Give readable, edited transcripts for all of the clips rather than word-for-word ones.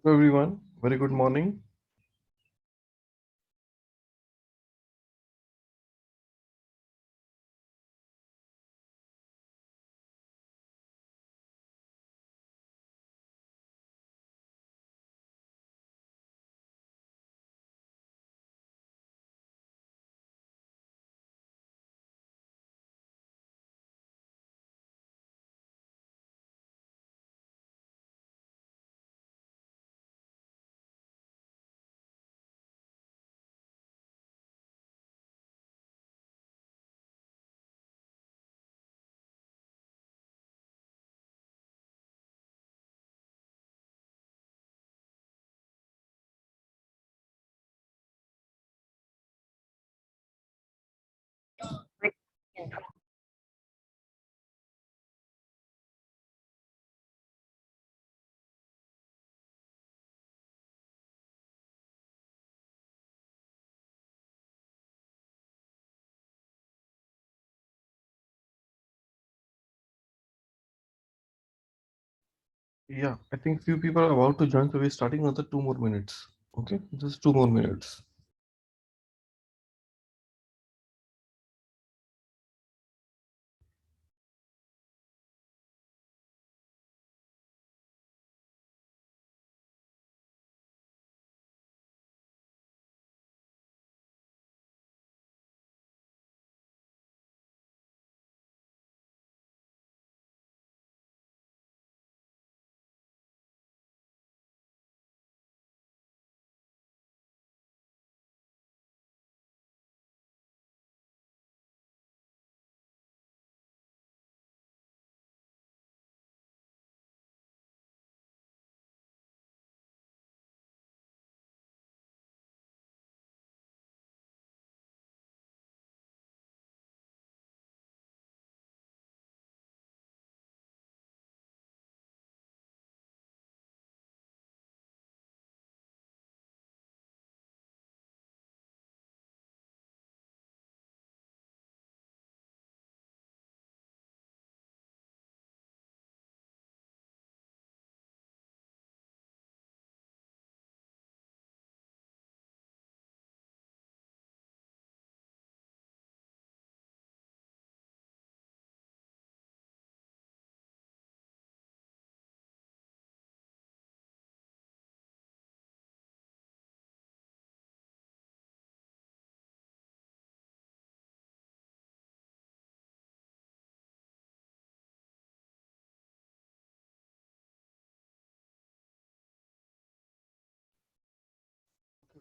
Hello everyone, very good morning. Yeah, I think few people are about to join, so we're starting another 2 more minutes. Okay, just 2 more minutes.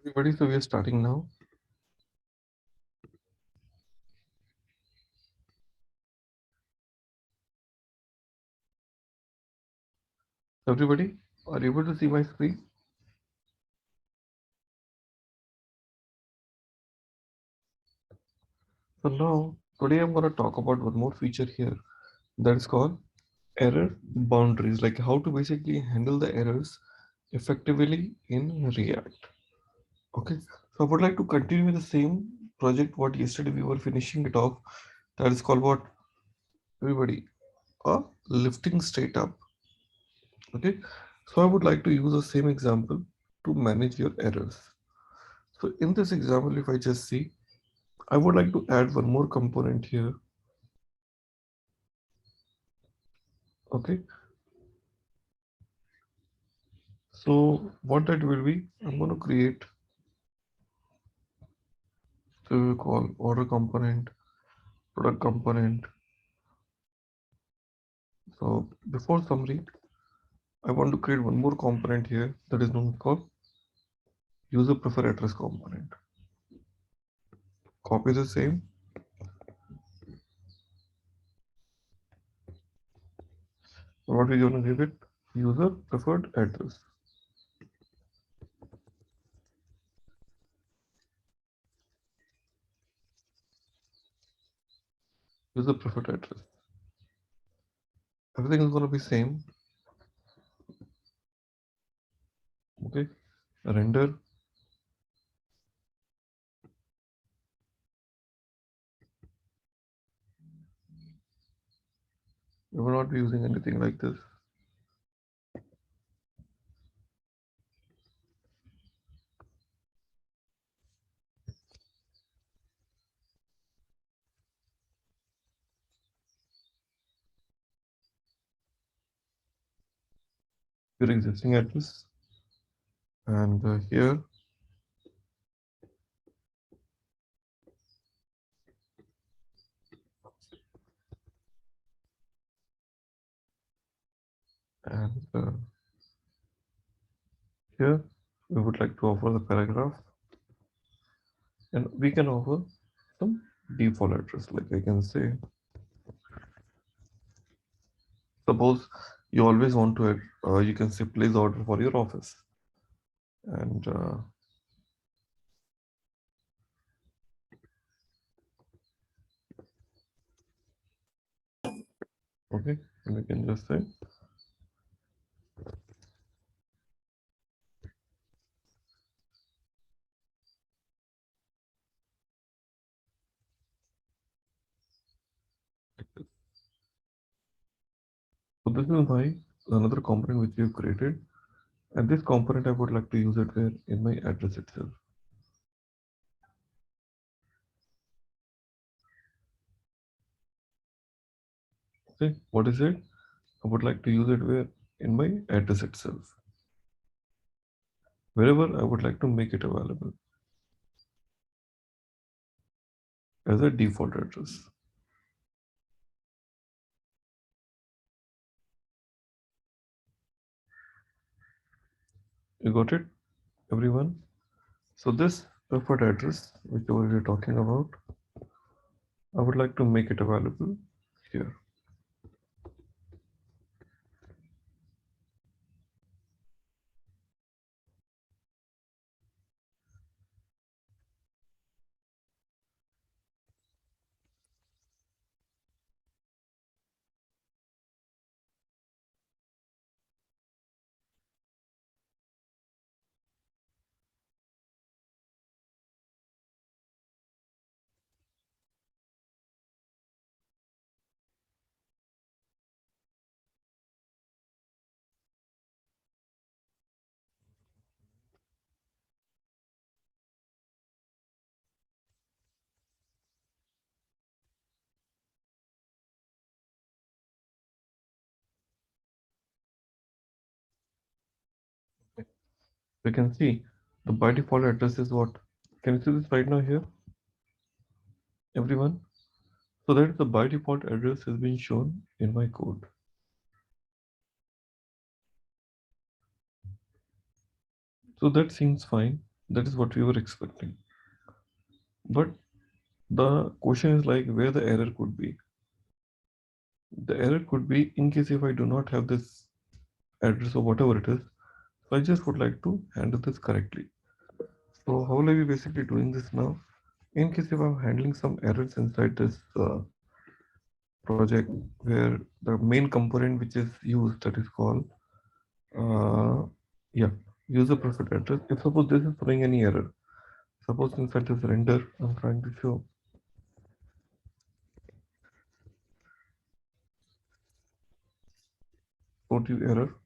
Everybody, so we're starting now. Everybody, are you able to see my screen? So now, today I'm going to talk about one more feature here that is called error boundaries, like how to basically handle the errors effectively in React. Okay, so I would like to continue with the same project what yesterday we were finishing it off. That is called what, everybody? A lifting state up. Okay, so I would like to use the same example to manage your errors. So in this example, if I just see, I would like to add one more component here. Okay, so what that will be, I'm going to create, so we call order component, product component. So before summary, I want to create one more component here that is known called user prefer address component. Copy the same. What we're going to give it, user preferred address. User preferred address. Everything is going to be same. Okay, render. We will not be using anything like this. your existing address, and here and here we would like to offer the paragraph, and we can offer some default address, like I can say, suppose you always want to add, you can say place order for your office, and okay, and we can just say like this. So this is my another component which we've created, and this component I would like to use it where in my address itself. Okay, what is it? I would like to use it where in my address itself. Wherever I would like to make it available as a default address. You got it, everyone? So this preferred address, which we're talking about, I would like to make it available here. We can see the by default address is what? Can you see this right now here, everyone? So that the by default address has been shown in my code. So that seems fine. That is what we were expecting. But the question is like where the error could be. The error could be in case if I do not have this address or whatever it is. So I just would like to handle this correctly. So how will I be basically doing this now? In case if I'm handling some errors inside this project where the main component which is used, that is called uh, yeah, user preferred address. If suppose this is throwing any error, suppose inside this render I'm trying to show motive error.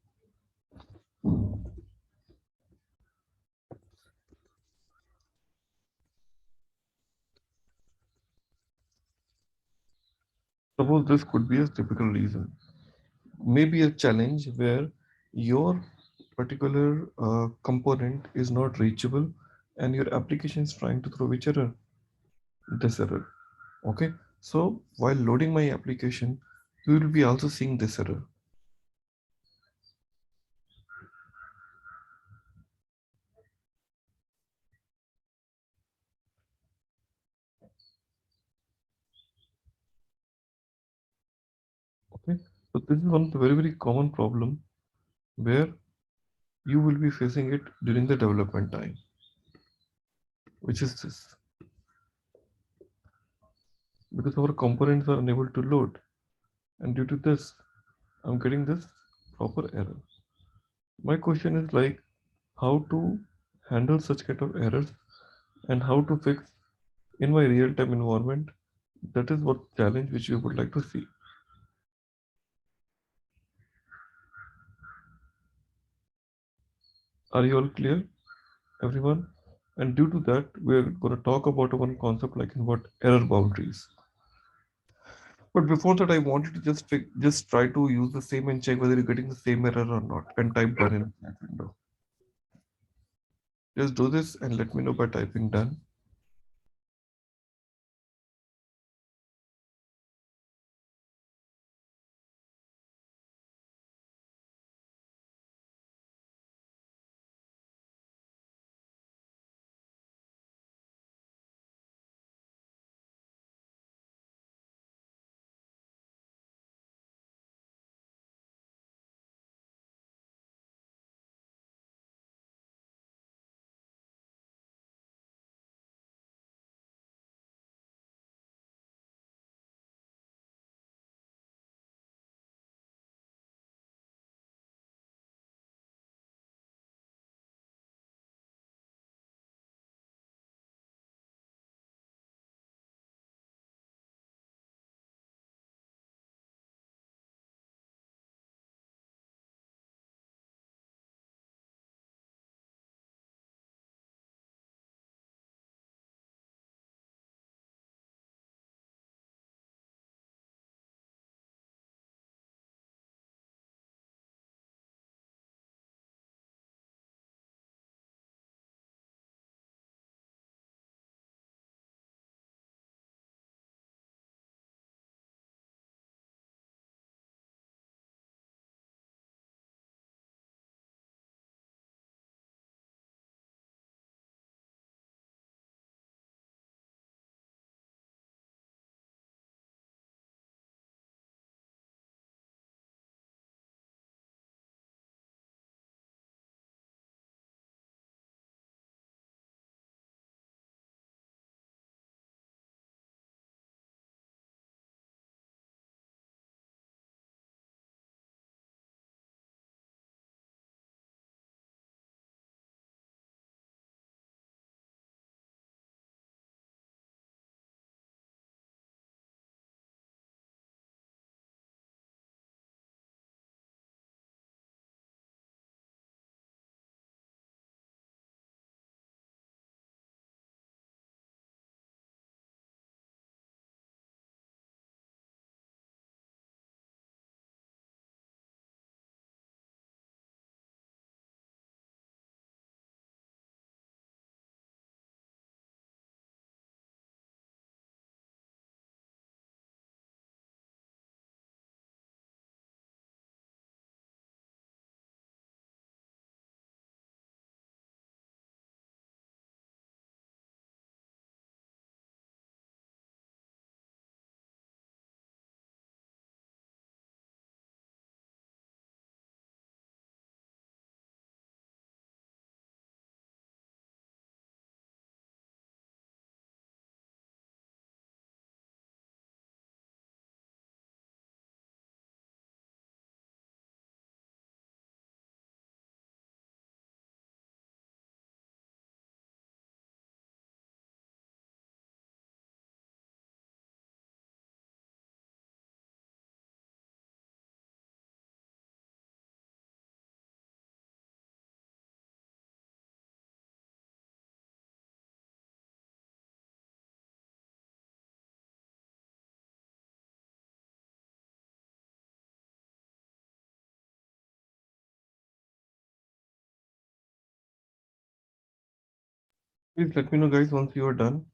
Suppose this could be a typical reason. Maybe a challenge where your particular component is not reachable and your application is trying to throw which error? This error. Okay. So while loading my application, you will be also seeing this error. Okay. So this is one of the very, very common problem where you will be facing it during the development time, which is this, because our components are unable to load, and due to this I'm getting this proper error. My question is like how to handle such kind of errors and how to fix in my real-time environment. That is what challenge which we would like to see. Are you all clear, everyone? And due to that, we're going to talk about one concept like in what error boundaries. But before that, I wanted to just try to use the same and check whether you're getting the same error or not, and type done in that window. Just do this and let me know by typing done. Please let me know, guys, once you are done.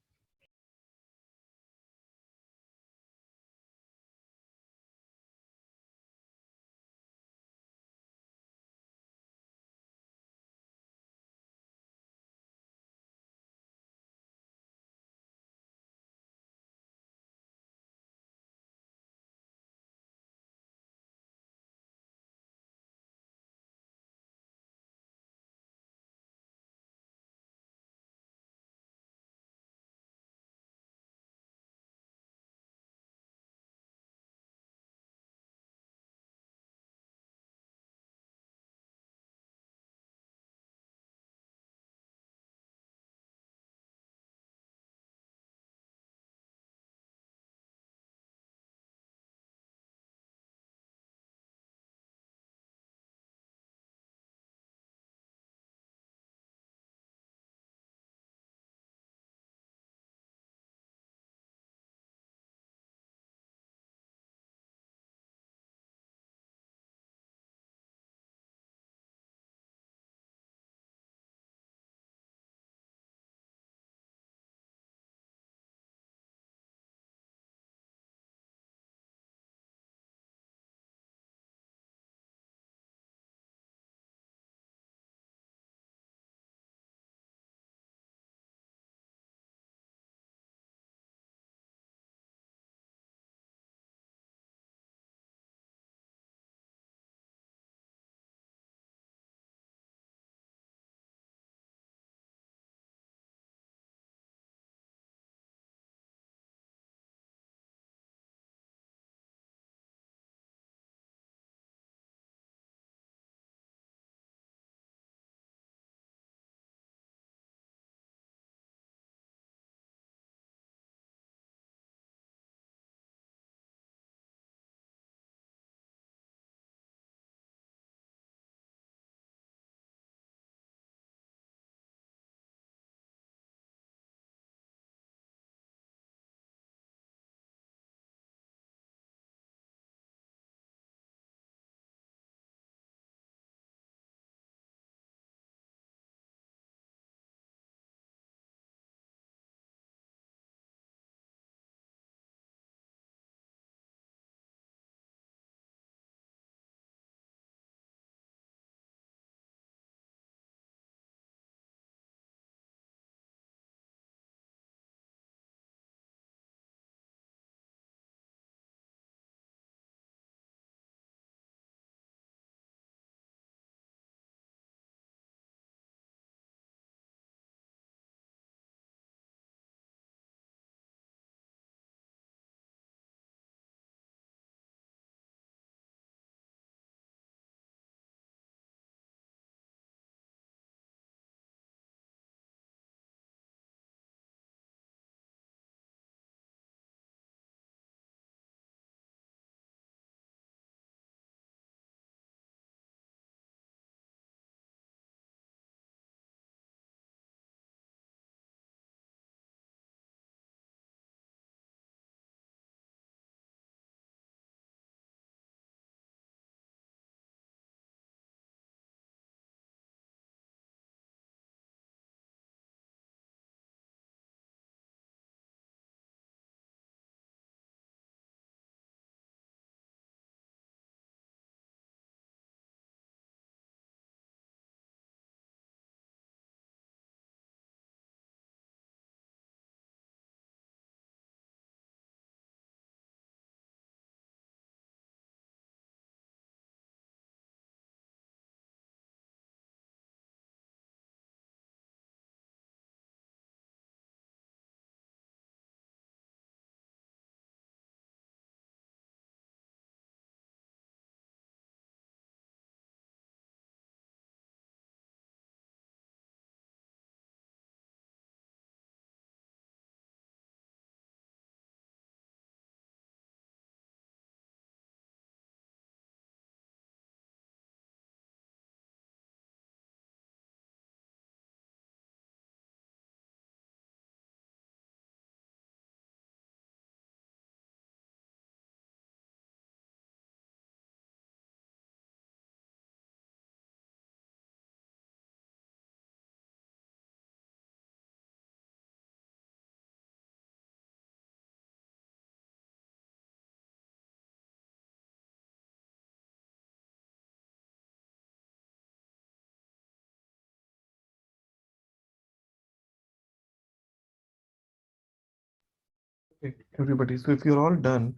Okay, everybody. So if you're all done,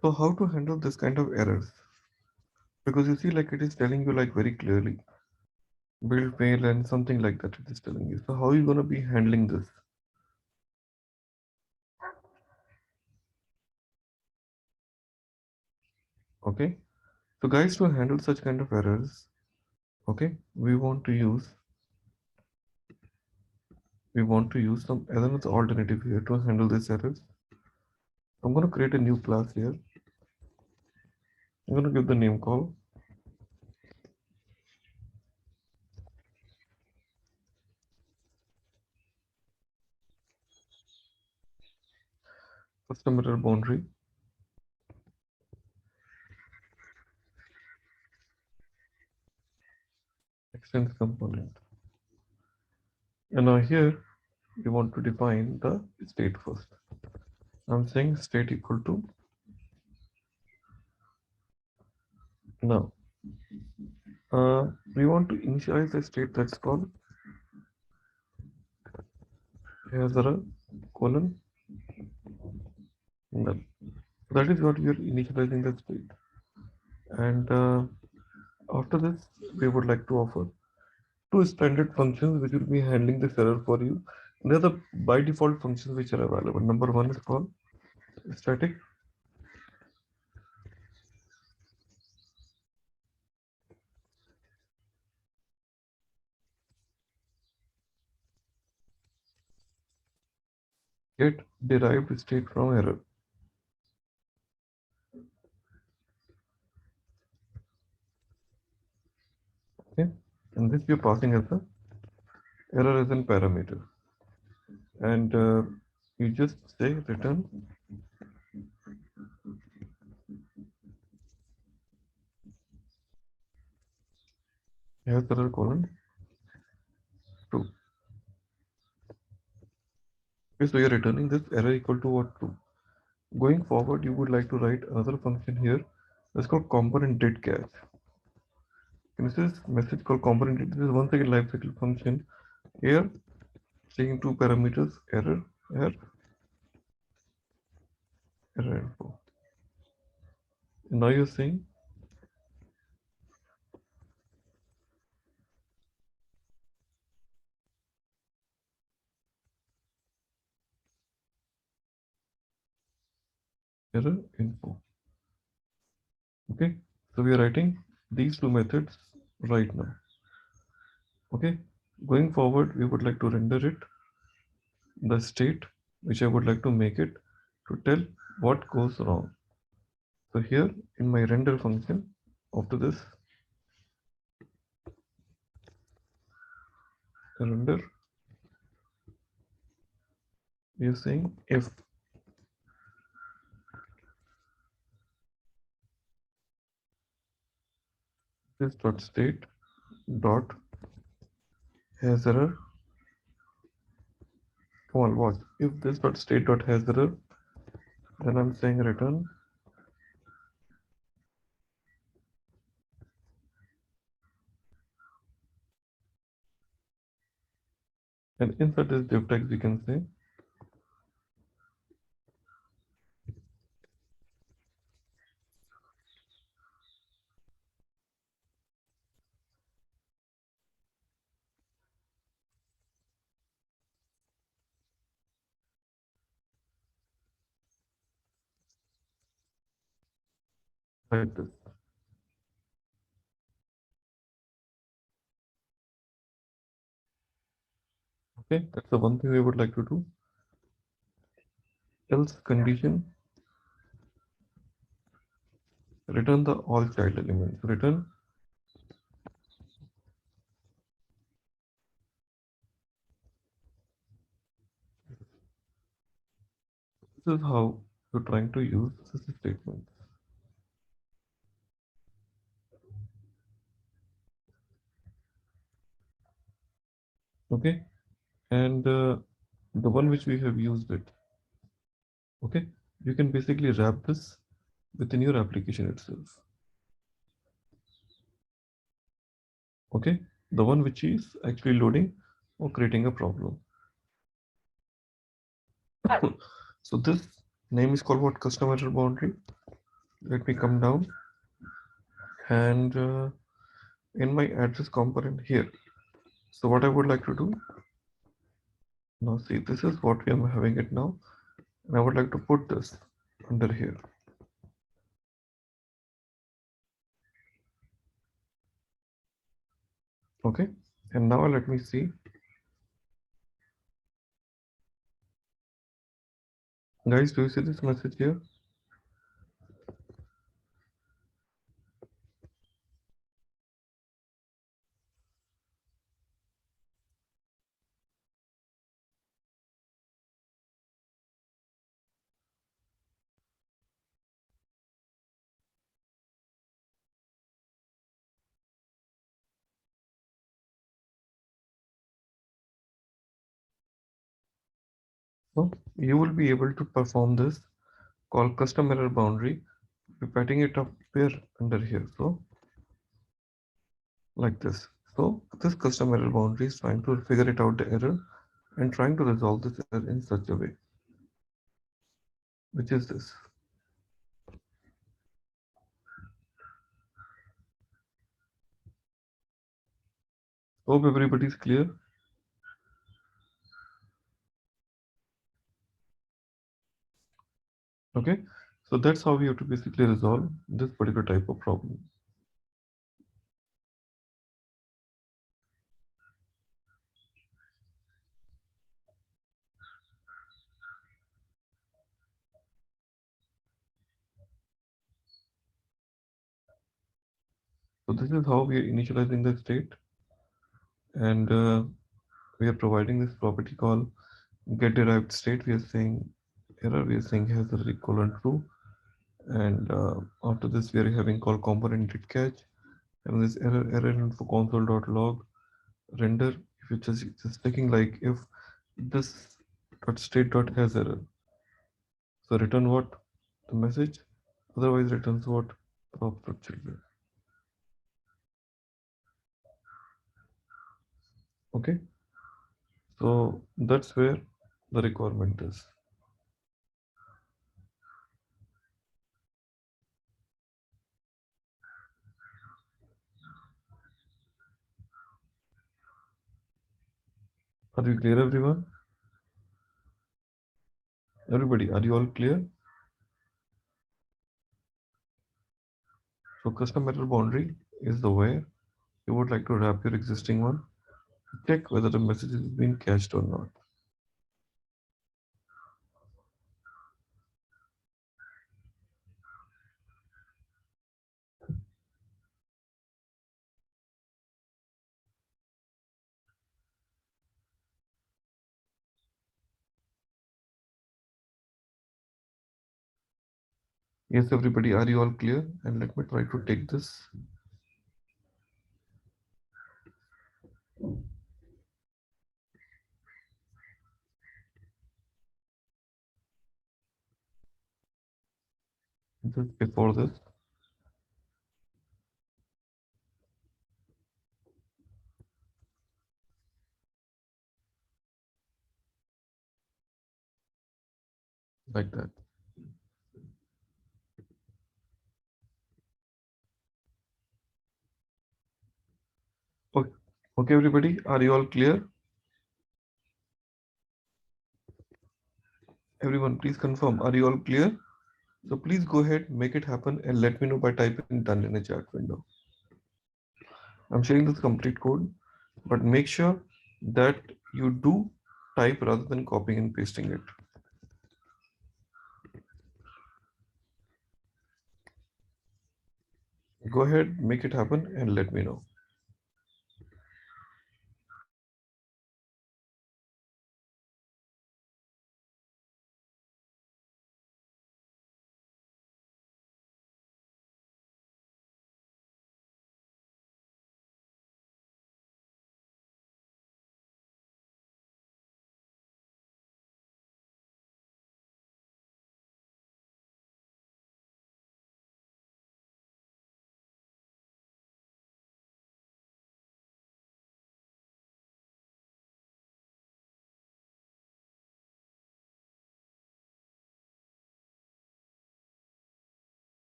so how to handle this kind of errors? Because you see, like it is telling you like very clearly, build fail and something like that. It is telling you. So how are you gonna be handling this? Okay. So guys, to handle such kind of errors, okay, we want to use some another alternative here to handle these errors. I'm going to create a new class here. I'm going to give the name called custom error boundary extends component. And now here we want to define the state first. I'm saying state equal to now. We want to initialize a state that's called has a colon null. That is what we are initializing the state. And after this, we would like to offer two standard functions which will be handling this error for you. And they're the by default functions which are available. Number one is called static get derived state from error. Okay, and this you're passing as a error as a parameter, and you just say return has error colon true. Okay, so you're returning this error equal to what true. Going forward, you would like to write another function here that's called component did catch. And this is message called component did. This is once again lifecycle function here, taking two parameters error info. And now you're saying error info. Okay, so we are writing these two methods right now. Okay, going forward, we would like to render it the state which I would like to make it to tell what goes wrong. So here in my render function, after this render, we are saying if this dot state dot has error. Come on, watch. If this dot state dot has error, then I'm saying return and inside this div text we can say like this. Okay, that's the one thing we would like to do. Else condition return the all child elements. Return this is how you're trying to use this statement. Okay, and the one which we have used it. Okay, you can basically wrap this within your application itself. Okay, the one which is actually loading or creating a problem. So this Name is called what? Custom error boundary. Let me come down and in my address component here. So what I would like to do now, see, this is what we are having it now, and I would like to put this under here. Okay, and now let me see. Guys, do you see this message here? So you will be able to perform this called custom error boundary by patting it up here under here. So like this. So this custom error boundary is trying to figure it out the error and trying to resolve this error in such a way, which is this. Hope everybody is clear. Okay, so that's how we have to basically resolve this particular type of problem. So this is how we are initializing the state, and we are providing this property called get derived state. We are saying error, we are saying has a colon true, and after this we are having called component did catch, and this error info console.log render. If you just checking like if this dot state dot has error, so return what? The message, otherwise returns what? Props dot children. Okay, so that's where the requirement is. Are you clear, everyone? Everybody, are you all clear? So custom error boundary is the way you would like to wrap your existing one. Check whether the message is being cached or not. Yes, everybody, are you all clear? And let me try to take this. Just before this. Like that. Okay, okay, everybody, are you all clear? Everyone, please confirm. Are you all clear? So please go ahead, make it happen, and let me know by typing done in a chat window. I'm sharing this complete code, but make sure that you do type rather than copying and pasting it. Go ahead, make it happen, and let me know.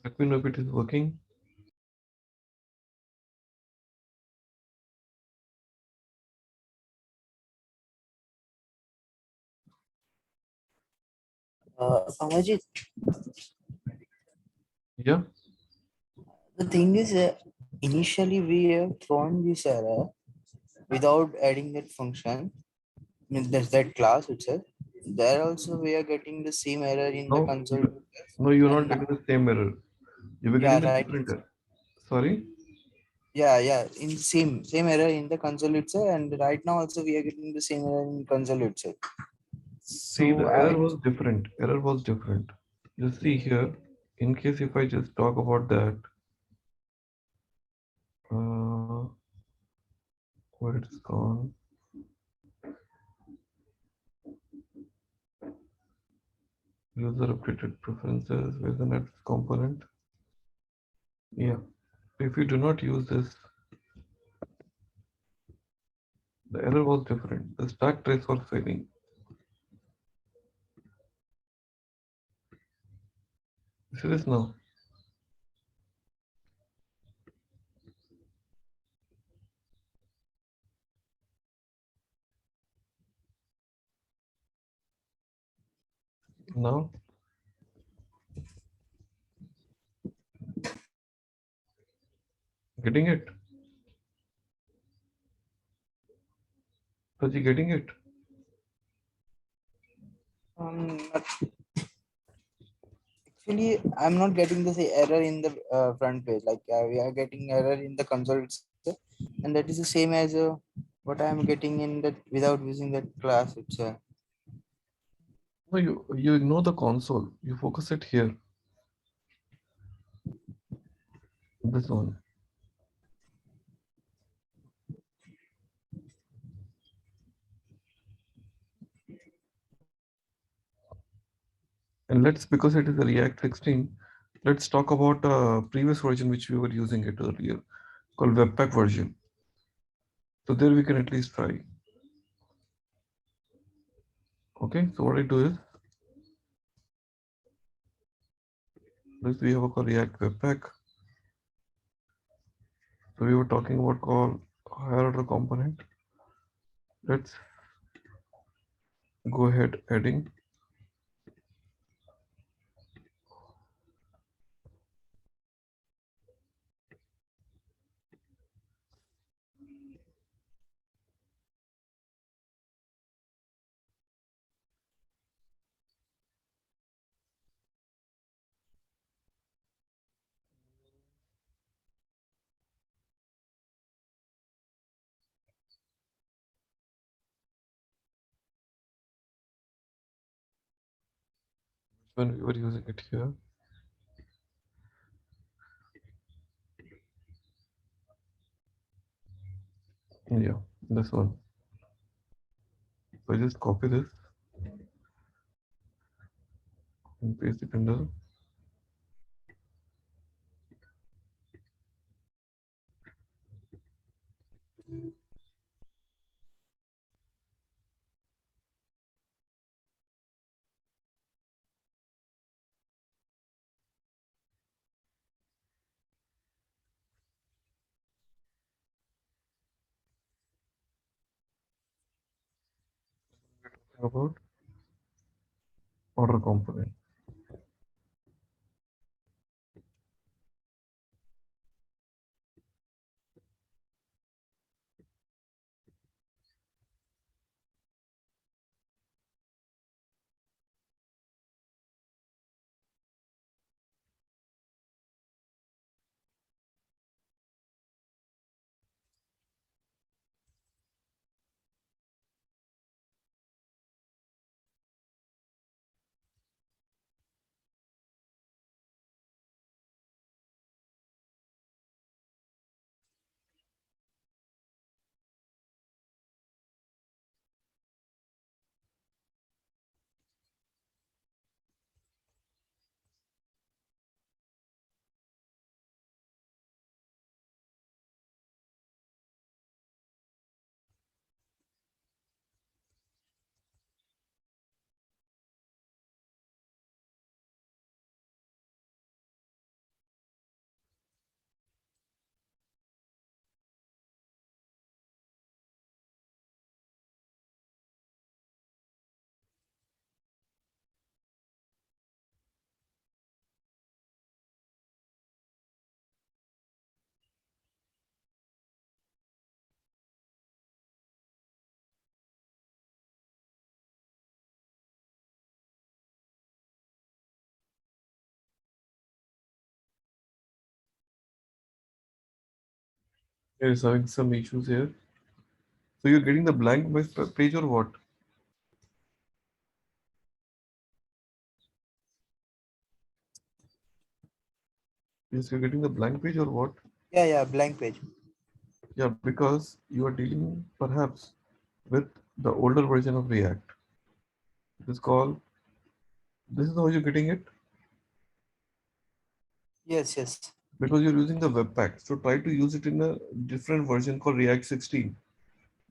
Let me know if it is working. Amajit, Yeah. the thing is, initially we have thrown this error without adding that function, means that class itself. There also we are getting the same error in the No, console. no, you're not And getting now, the same error. You were yeah, getting a right. different error. Sorry. Yeah, in same error in the console itself, and right now also we are getting the same error in console itself. See, the So error I was different. Error was different. Just see here. In case if I just talk about that, uh, where it's gone. User updated preferences. Where's the next component? Yeah. If you do not use this, the error was different. The stack trace was failing. See this now. Now, getting it? Are you getting it? not, actually I'm not getting this error in the front page. Like we are getting error in the console itself, and that is the same as what I am getting in that without using that class itself. No, you ignore the console. You focus it here. This one. And let's, because it is a React 16, let's talk about a previous version which we were using it earlier, called Webpack version. So there we can at least try. Okay, so what I do is, this we have a called React Webpack. So we were talking about called higher order component. Let's go ahead adding. When we were using it here. Yeah, this one. So I just copy this and paste it under. About order component. It's having some issues here. So you're getting the blank page or what? Yes, you're getting the blank page or what? Yeah, blank page. Yeah, because you are dealing perhaps with the older version of React. It is called, this is how you're getting it Yes. because you're using the Webpack. So try to use it in a different version called React 16,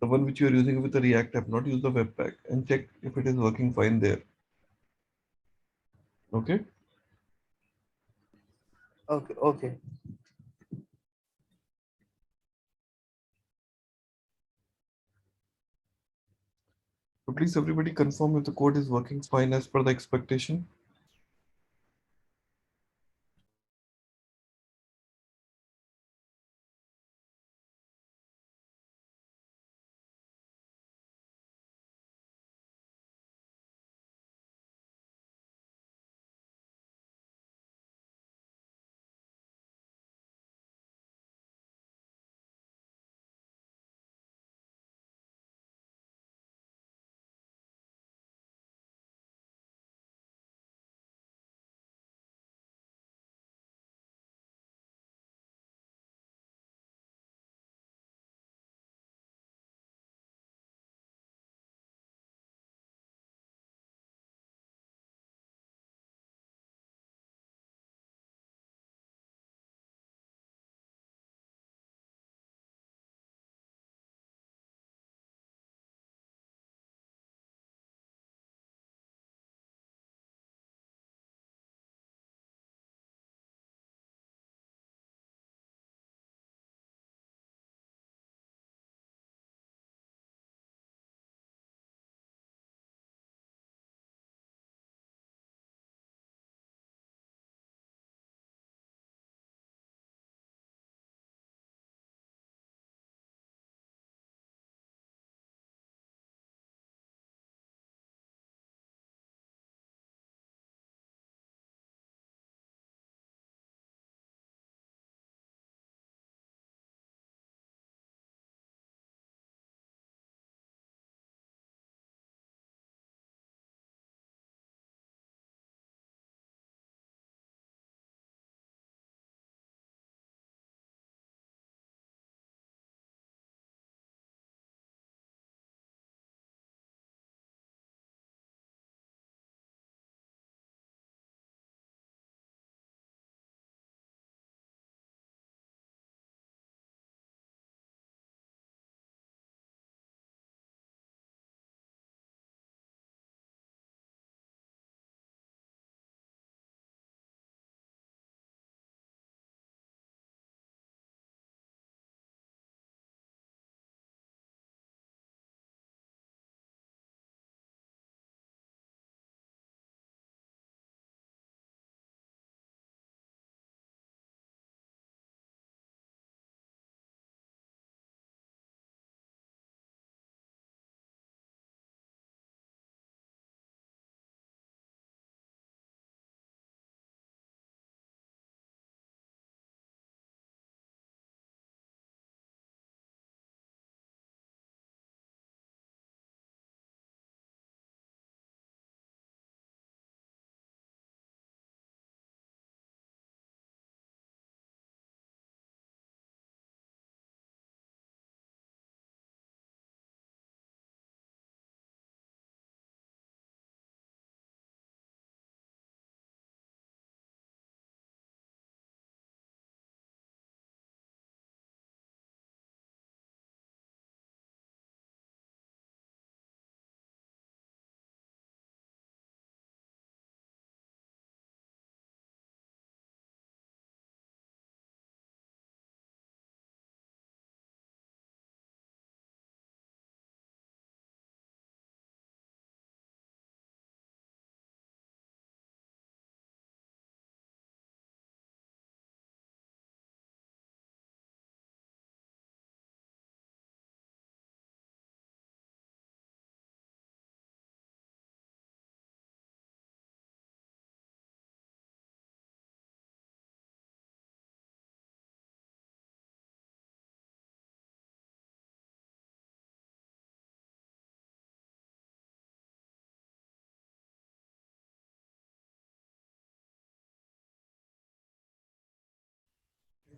the one which you're using with the React app, not use the Webpack, and check if it is working fine there. Okay. Okay. So please everybody confirm if the code is working fine as per the expectation.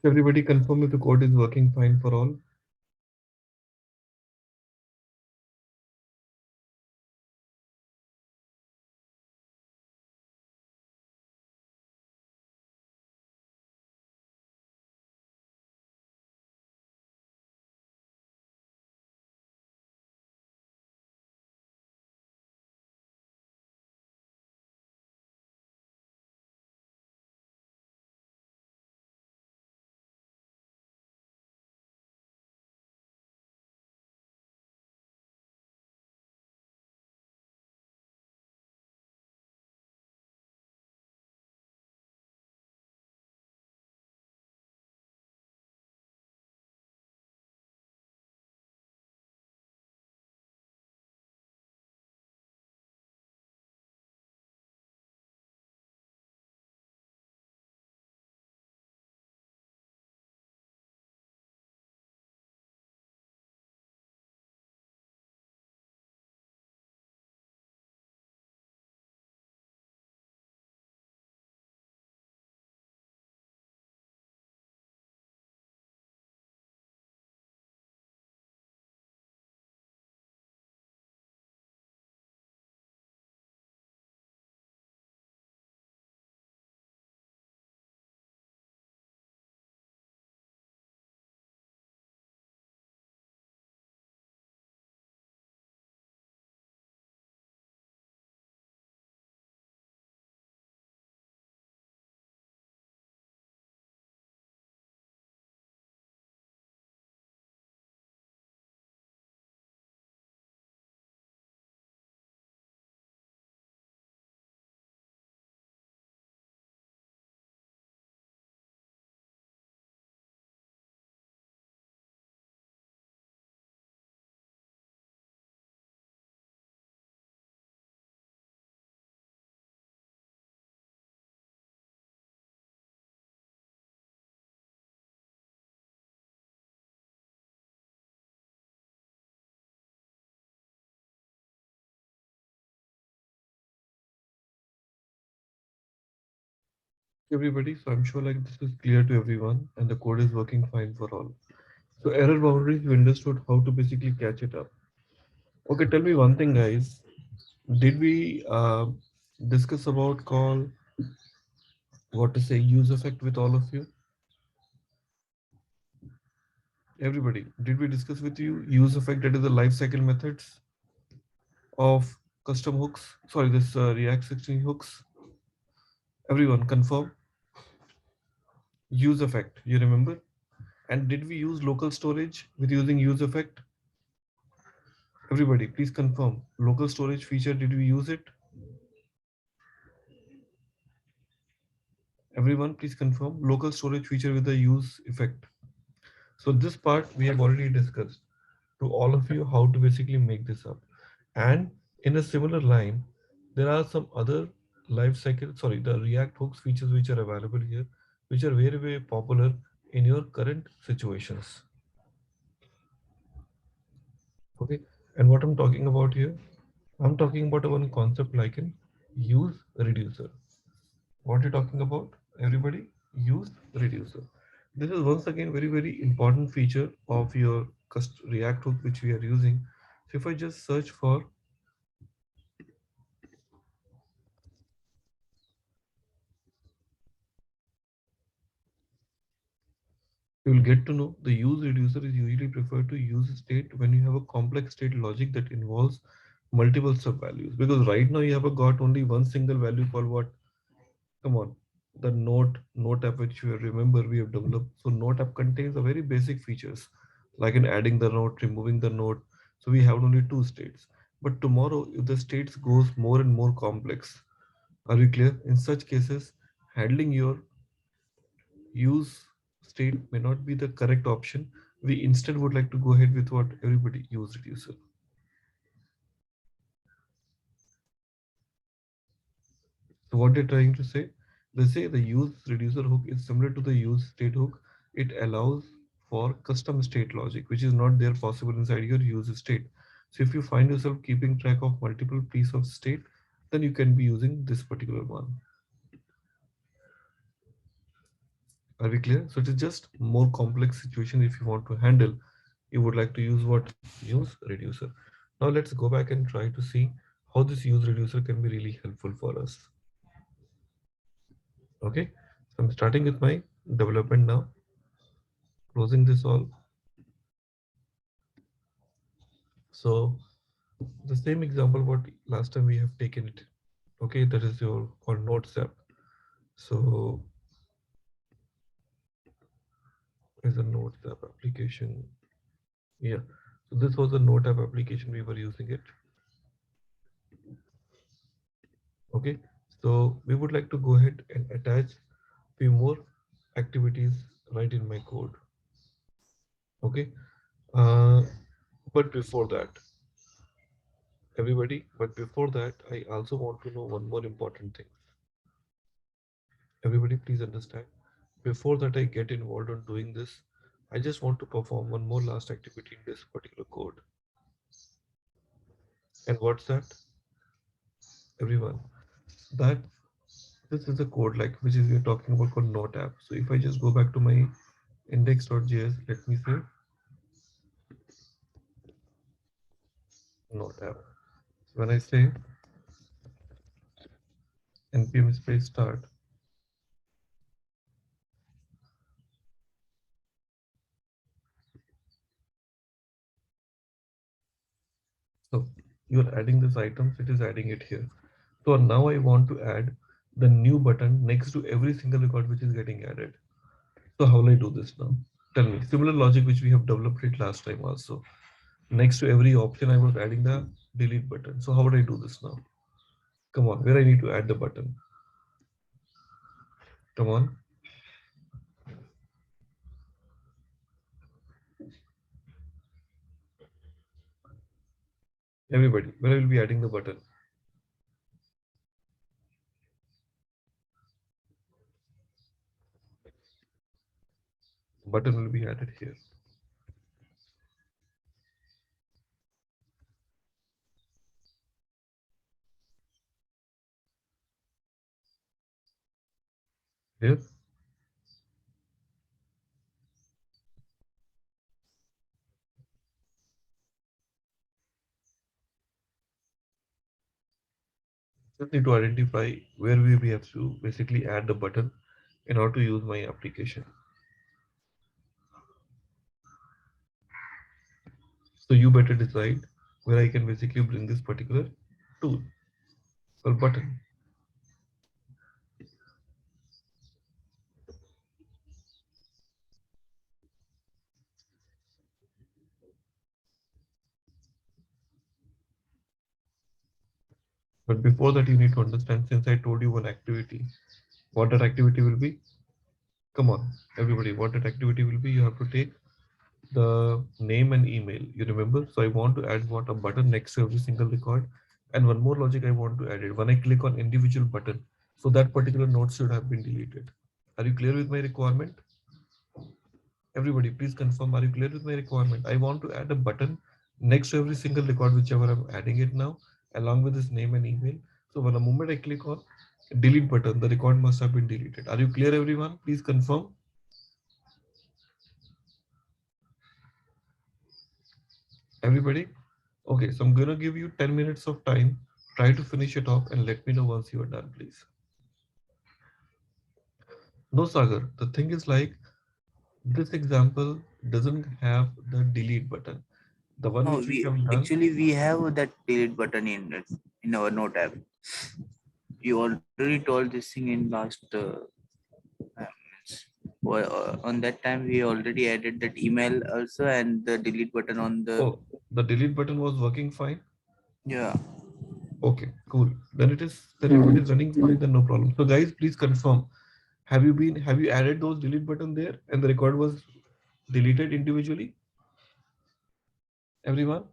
Everybody confirm if the code is working fine for all. Everybody, so I'm sure like this is clear to everyone and the code is working fine for all. So error boundaries, we understood how to basically catch it up. Okay, tell me one thing, guys. Did we discuss about call what to say use effect with all of you? Everybody, did we discuss with you use effect, that is the life cycle methods of custom hooks? Sorry, this React 16 hooks. Everyone confirm use effect. You remember? And did we use local storage with using use effect? Everybody, please confirm. Local storage feature, did we use it? Everyone, please confirm. Local storage feature with the use effect. So this part we have already discussed to all of you how to basically make this up. And in a similar line, there are some other life cycle, sorry, the React hooks features which are available here, which are very, very popular in your current situations. Okay. And what I'm talking about here, I'm talking about one concept like an use reducer. What you're talking about, everybody? Use reducer. This is once again very, very important feature of your React hook which we are using. So if I just search for, you will get to know the use reducer is usually preferred to use state when you have a complex state logic that involves multiple sub values. Because right now you have got only one single value called what? Come on, the note app which you remember we have developed. So note app contains a very basic features like in adding the note, removing the note. So we have only two states. But tomorrow, if the states goes more and more complex, are we clear? In such cases, handling your use state may not be the correct option. We instead would like to go ahead with what everybody use reducer. So what they're trying to say, they say the use reducer hook is similar to the use state hook. It allows for custom state logic, which is not there possible inside your use state. So if you find yourself keeping track of multiple piece of state, then you can be using this particular one. Are we clear? So it is just more complex situation. If you want to handle, you would like to use what? Use reducer. Now let's go back and try to see how this use reducer can be really helpful for us. Okay, so I'm starting with my development now, closing this all. So the same example what last time we have taken it. Okay, that is your called notes app. So is a notes app application. Yeah, so this was a note app application we were using it. Okay, so we would like to go ahead and attach few more activities right in my code. Okay, uh, but before that, everybody, but before that, I also want to know one more important thing. Everybody, please understand. Before that, I get involved on doing this, I just want to perform one more last activity in this particular code. And what's that? Everyone, that this is a code like which is we're talking about called Note app. So if I just go back to my index.js, let me say Note app. So when I say npm space start, so you're adding this items, it is adding it here. So now I want to add the new button next to every single record which is getting added. So how will I do this now? Tell me. Similar logic which we have developed it last time also. Next to every option, I was adding the delete button. So how would I do this now? Come on, where I need to add the button? Come on, everybody, where I will be adding the button? Button will be added here. Here. Just need to identify where we have to basically add the button in order to use my application. So you better decide where I can basically bring this particular tool or button. But before that, you need to understand since I told you one activity, what that activity will be. Come on, everybody, what that activity will be, you have to take the name and email. You remember? So I want to add what a button next to every single record. And one more logic I want to add it. When I click on individual button, so that particular node should have been deleted. Are you clear with my requirement? Everybody, please confirm. Are you clear with my requirement? I want to add a button next to every single record, whichever I'm adding it now, along with this name and email. So when the moment I click on delete button, the record must have been deleted. Are you clear, everyone? Please confirm. Everybody? Okay, so I'm gonna give you 10 minutes of time. Try to finish it off and let me know once you are done, please. No, Sagar, the thing is like this example doesn't have the delete button. The one No, which we have done. we have that delete button in our note app. You already told this thing in last on that time we already added that email also and the delete button on the Oh, the delete button was working fine. yeah. Okay, cool. Then if it is running fine, then no problem. So guys, please confirm. Have you added those delete button there and the record was deleted individually? Everyone?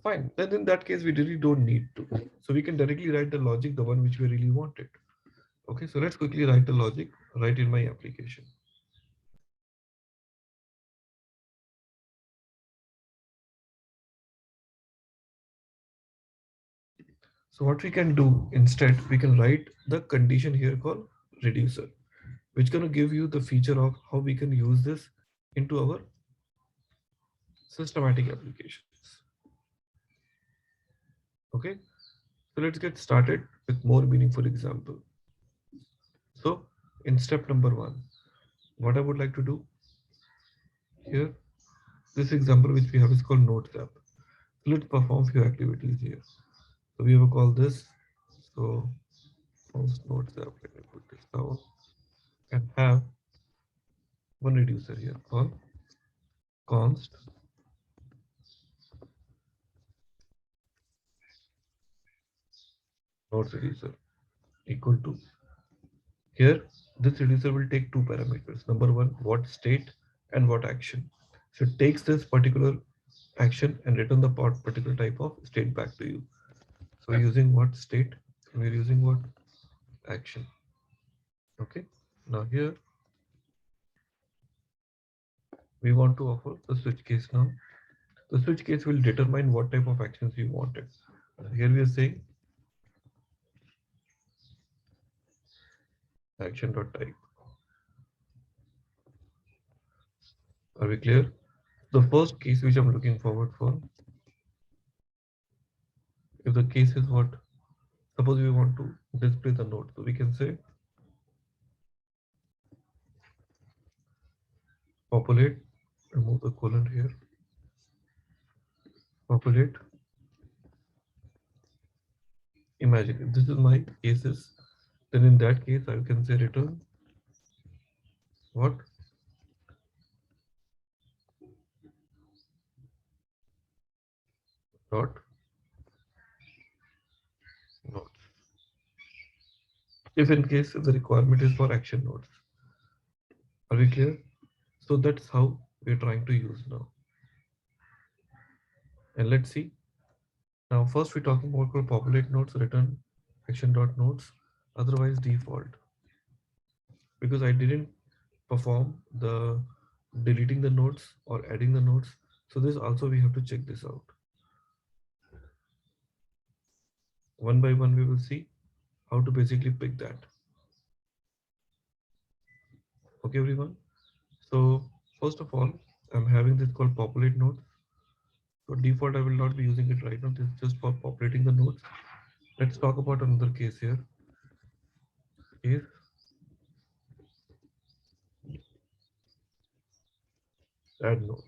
Fine. Then in that case, we really don't need to. So we can directly write the logic, the one which we really wanted. Okay, so let's quickly write the logic right in my application. So what we can do instead, we can write the condition here called reducer. which gonna give you the feature of how we can use this into our systematic applications. Okay, so let's get started with more meaningful example. So in step number one, what I would like to do here, this example which we have is called Nodes app. So let's perform few activities here. So we have called this. So first Nodes app, let me put this down and have one reducer here called const nodes reducer equal to, here this reducer will take two parameters. Number one, what state and what action. So it takes this particular action and return the particular type of state back to you. So we're using what state and we're using what action. Okay, now here we want to offer the switch case now. The switch case will determine what type of actions you wanted. Here we are saying action.type. Are we clear? The first case which I'm looking forward for, if the case is what, suppose we want to display the node, so we can say populate, remove the colon here, populate. Imagine if this is my cases, then in that case I can say return what dot nodes. If in case if the requirement is for action nodes. Are we clear? So that's how we're trying to use now. And let's see. Now first we're talking about called populate nodes, return action dot nodes, otherwise default. Because I didn't perform the deleting the nodes or adding the nodes. So this also we have to check this out. One by one we will see how to basically pick that. Okay everyone. So first of all, I'm having this called populate nodes. So default I will not be using it right now. This is just for populating the nodes. Let's talk about another case here. Is add node.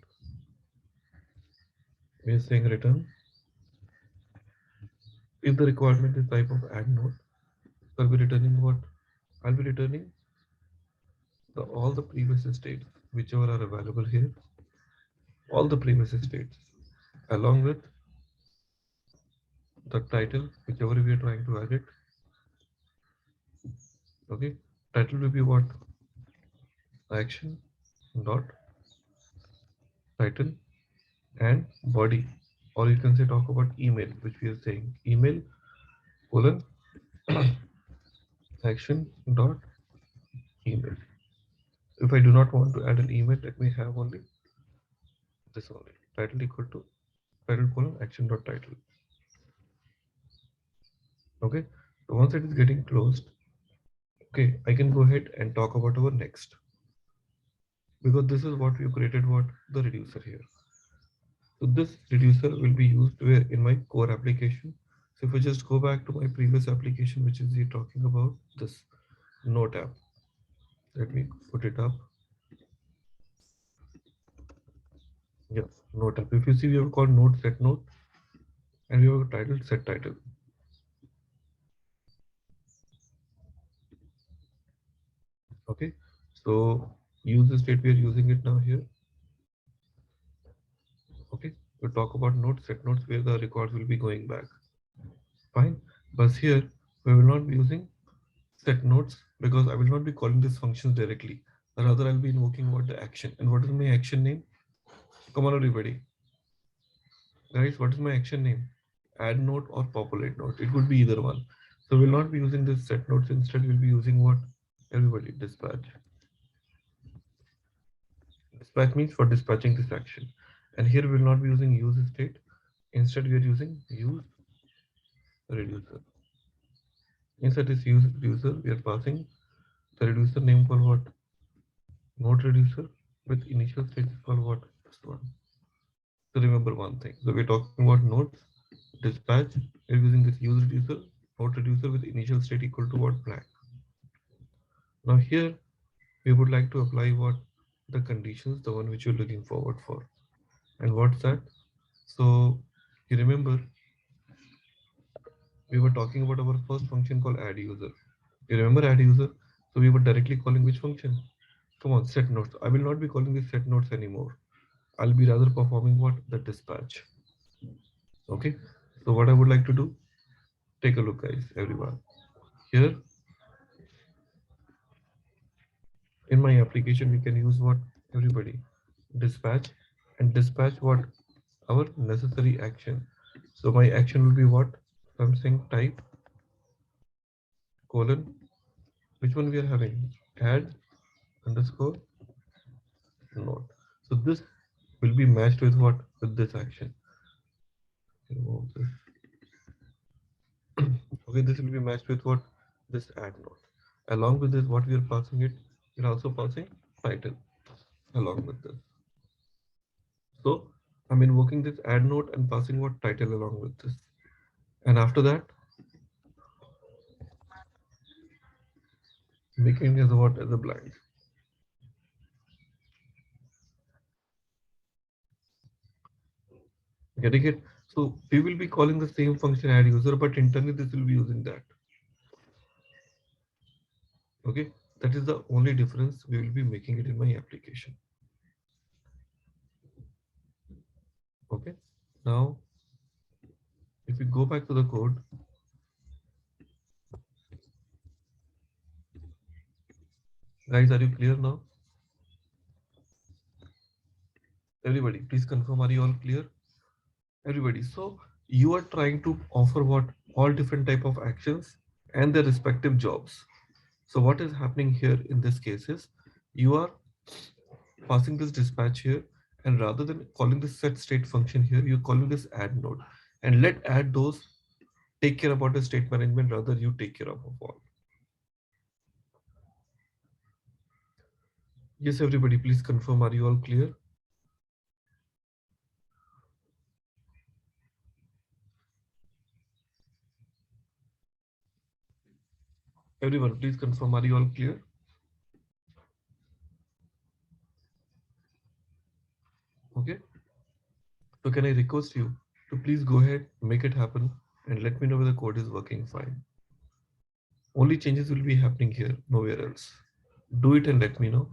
We are saying return. If the requirement is type of add node, I'll be returning what? I'll be returning all the previous states whichever are available here, all the previous states along with the title whichever we are trying to add it. Okay, title will be what? Action dot title and body, or you can say talk about email, which we are saying email colon action dot email. If I do not want to add an email, let me have only this only, title equal to title colon action dot title. Okay, so once it is getting closed, okay, I can go ahead and talk about our next, because this is what we have created, what the reducer here. So this reducer will be used where in my core application. So if I just go back to my previous application, which is talking about this note app, let me put it up. Yeah, note app. If you see, we have called node set node and we have a title set title. Okay, so use the state we are using it now here. Okay, we talk about node set nodes where the records will be going back. Fine, but here we will not be using set nodes because I will not be calling these functions directly. Rather, I'll be invoking what the action. And what is my action name? Come on, everybody. Guys, what is my action name? Add node or populate node. It could be either one. So we'll not be using this set nodes. Instead, we'll be using what? Everybody, dispatch. Dispatch means for dispatching this action. And here we'll not be using use state. Instead, we are using use reducer. Inside this use reducer, we are passing The reducer name called what? Node reducer with initial state is called what? This one. So remember one thing. So we're talking about nodes, dispatch, we're using this use reducer, node reducer with initial state equal to what? Blank. Now here we would like to apply what? The conditions, the one which you're looking forward for. And what's that? So you remember we were talking about our first function called add user. You remember add user? So we were directly calling which function? Come on, set nodes. I will not be calling this set nodes anymore. I'll be rather performing what? The dispatch. Okay. So what I would like to do, take a look guys, everyone. Here in my application, we can use what? Everybody. Dispatch and dispatch what? Our necessary action. So my action will be what? So I'm saying type colon. Which one we are having? Add underscore node. So this will be matched with what? With this action. Remove this. Okay, this will be matched with what? This add node. Along with this, what we are passing it, we're also passing title along with this. So I'm invoking this add node and passing what? Title along with this. And after that, making as what? As a blank. Getting it? So we will be calling the same function add user, but internally this will be using that. Okay, that is the only difference we will be making it in my application. Okay, now if we go back to the code, guys, are you clear now? Everybody, please confirm. Are you all clear? Everybody. So you are trying to offer what? All different type of actions and their respective jobs. So what is happening here in this case is you are passing this dispatch here, and rather than calling this set state function here, you're calling this add node. And let add those take care about the state management, rather you take care of all. Yes, everybody, please confirm. Are you all clear? Everyone, please confirm. Are you all clear? Okay. So can I request you to please go ahead, make it happen, and let me know whether the code is working fine. Only changes will be happening here, nowhere else. Do it and let me know.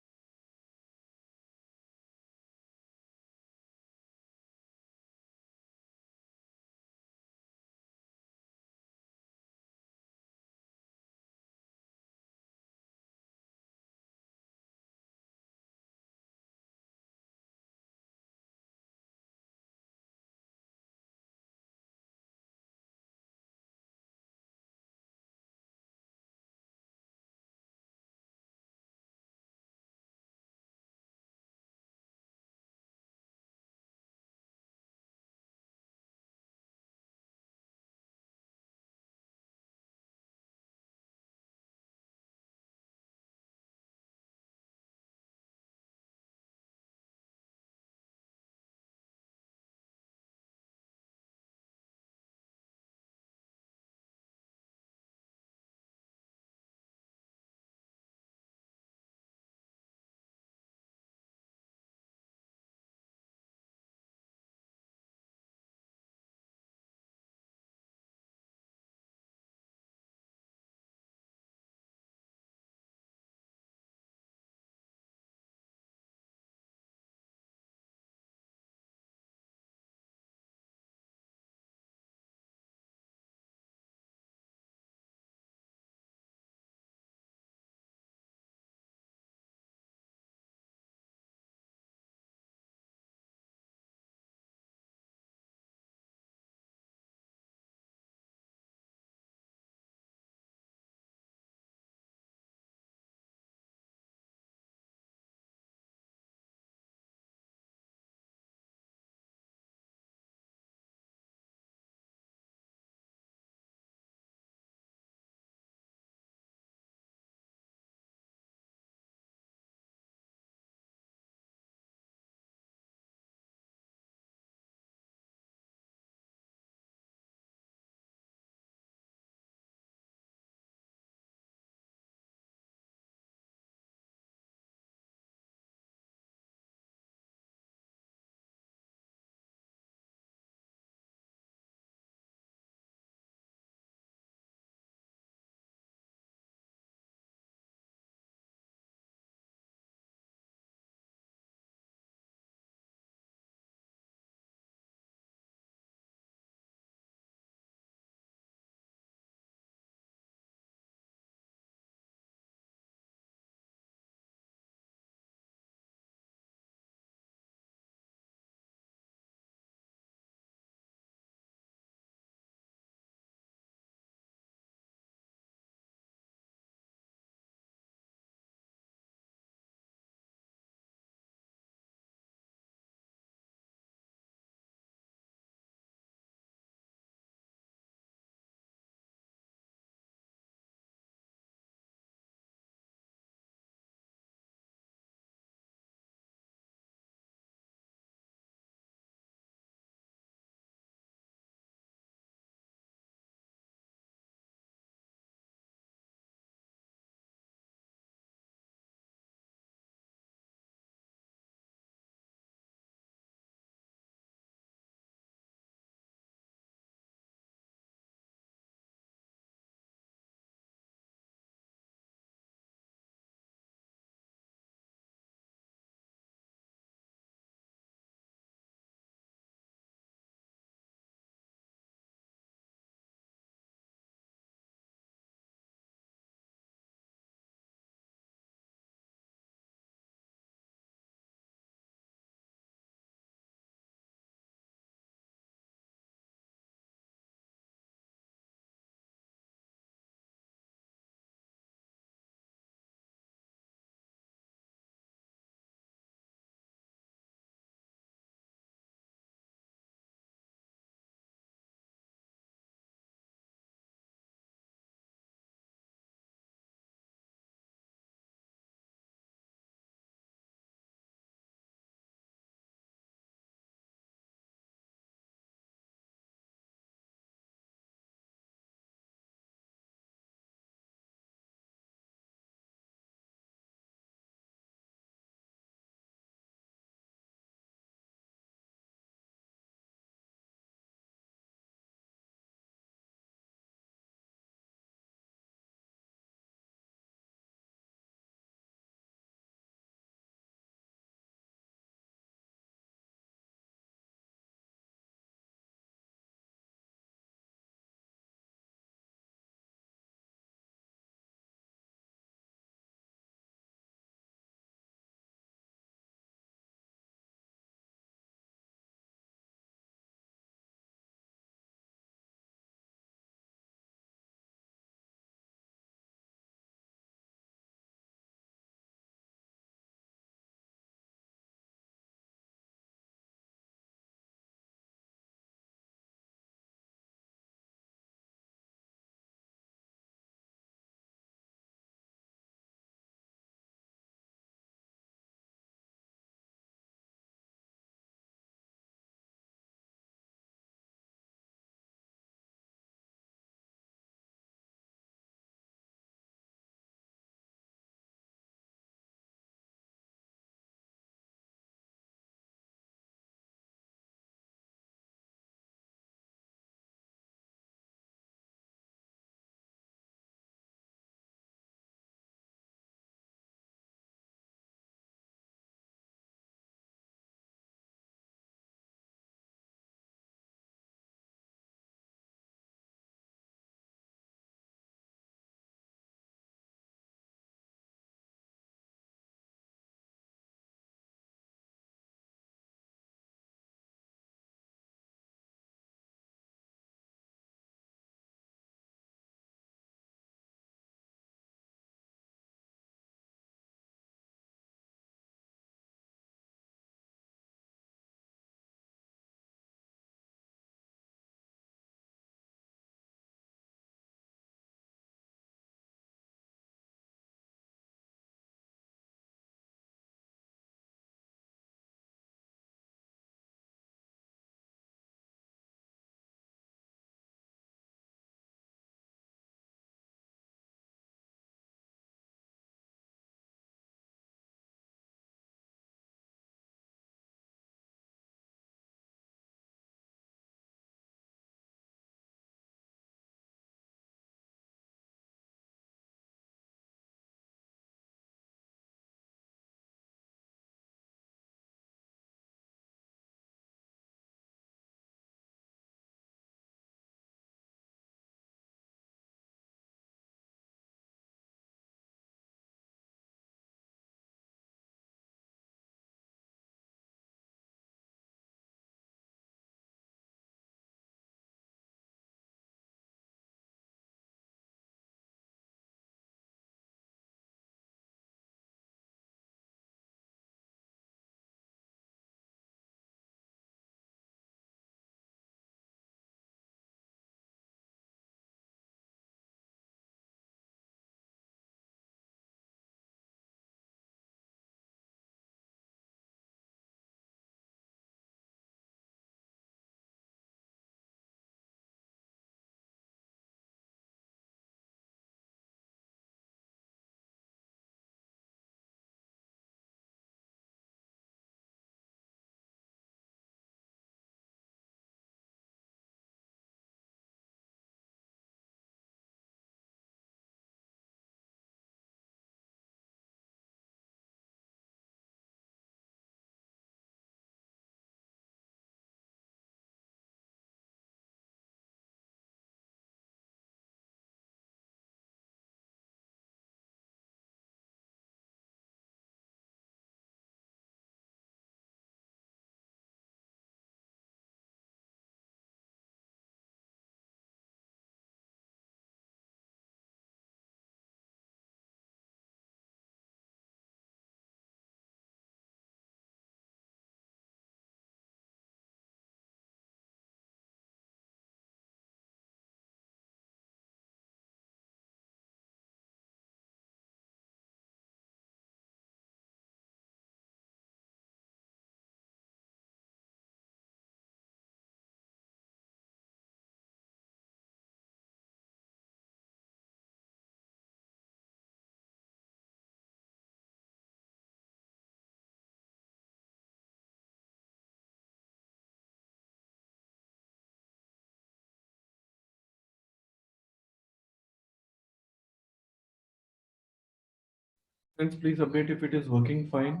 Friends, please update if it is working fine.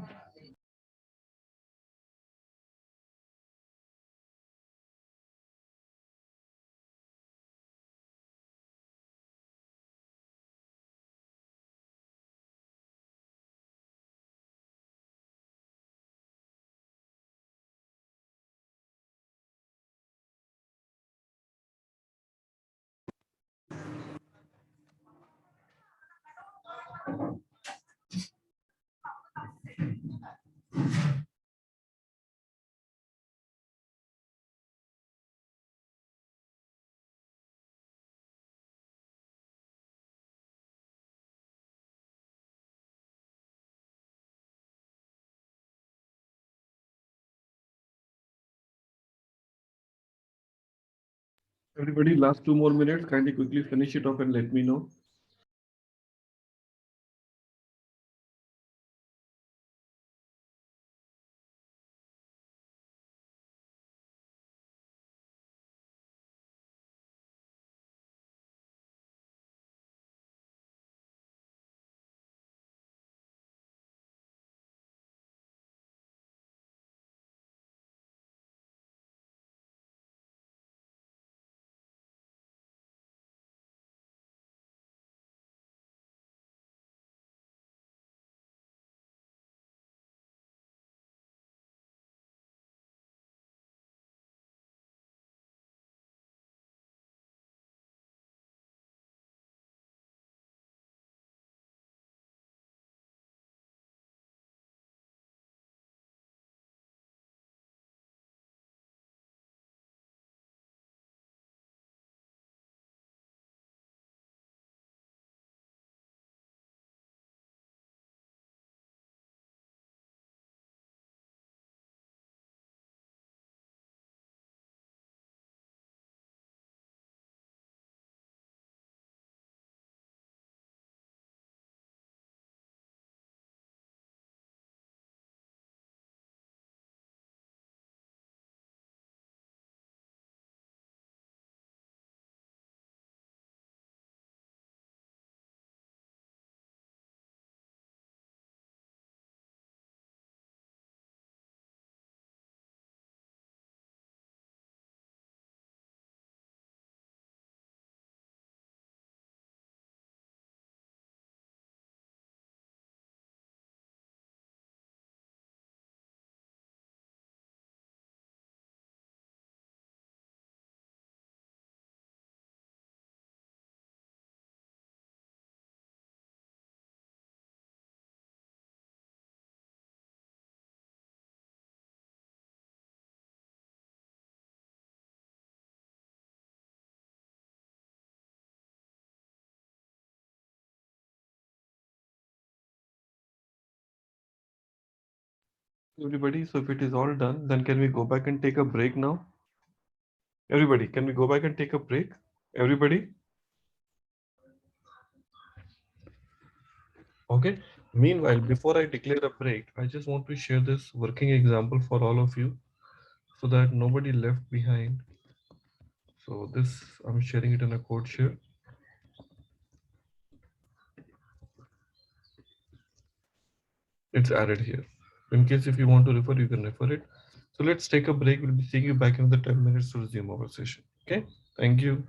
Everybody, last 2 more minutes. Kindly quickly finish it off and let me know. Everybody, so if it is all done, then can we go back and take a break now? Everybody, can we go back and take a break? Everybody? Okay. Meanwhile, before I declare a break, I just want to share this working example for all of you so that nobody left behind. So this, I'm sharing it in a code share. It's added here. In case if you want to refer, you can refer it. So let's take a break. We'll be seeing you back in the 10 minutes to resume our session. Okay. Thank you.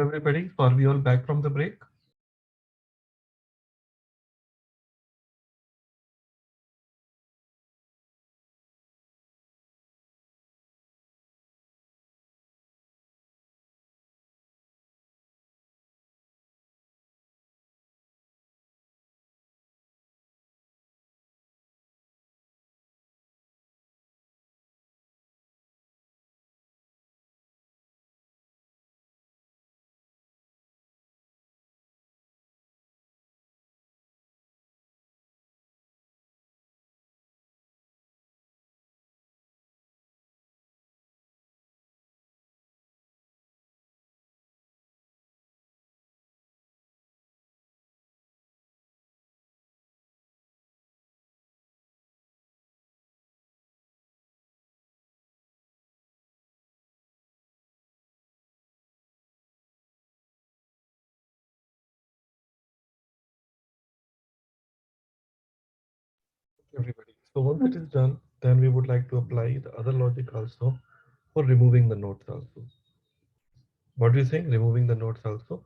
Everybody, are we all back from the break? Everybody. So once it is done, then we would like to apply the other logic also for removing the nodes also. What do you think? Removing the nodes also.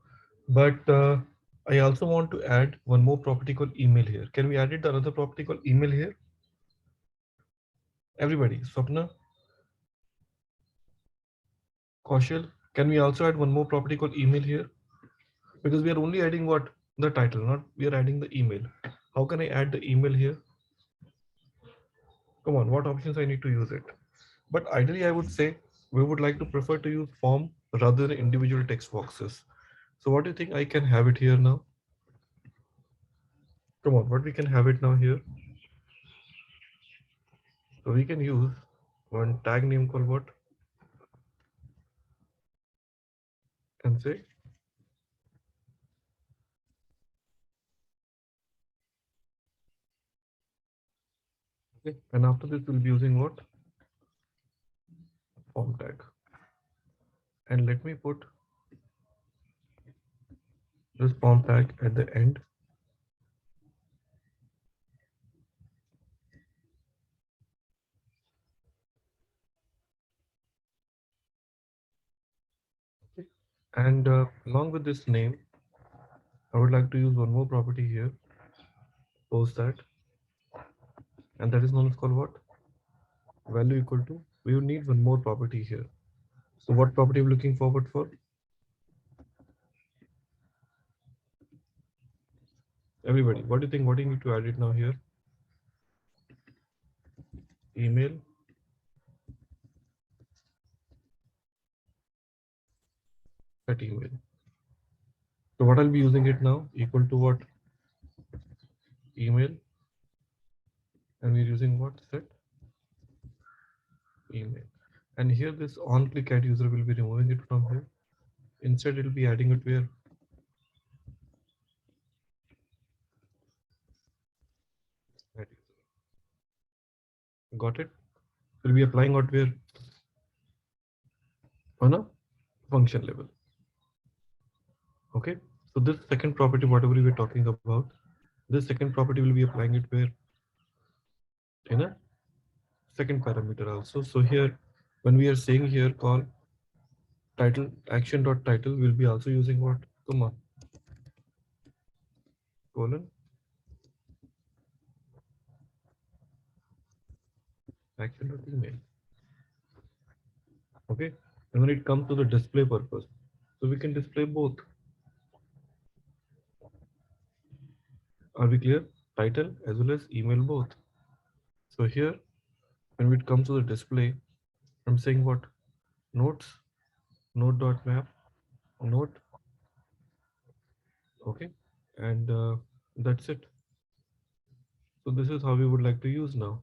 But I also want to add one more property called email here. Can we add it the another property called email here? Everybody, Swapna, Kaushal, can we also add one more property called email here? Because we are only adding what? The title, not we are adding the email. How can I add the email here? Come on, what options I need to use it? But ideally, I would say we would like to prefer to use form rather than individual text boxes. So what do you think I can have it here now? Come on, what we can have it now here? So we can use one tag name called what? And say, okay. And after this, we'll be using what? Form tag. And let me put this form tag at the end. Okay. And along with this name, I would like to use one more property here, post that, and that is known as called what? Value equal to. We would need one more property here. So what property are we looking forward for? Everybody, what do you think? What do you need to add it now here? Email at email. So what I'll be using it now equal to what? Email, and we're using what? Set email. And here this on click add user will be removing it from here. Instead, it'll be adding it where? Add user. Got it? We'll be applying what where? On a function level. Okay. So this second property, whatever we were talking about, this second property will be applying it where? In a second parameter also. So here, when we are saying here call title action dot title, we'll be also using what? Come on, colon action dot email. Okay. And when it comes to the display purpose, so we can display both. Are we clear? Title as well as email both. So here, when it comes to the display, I'm saying what? Notes, node dot map, note. Okay. And that's it. So this is how we would like to use now.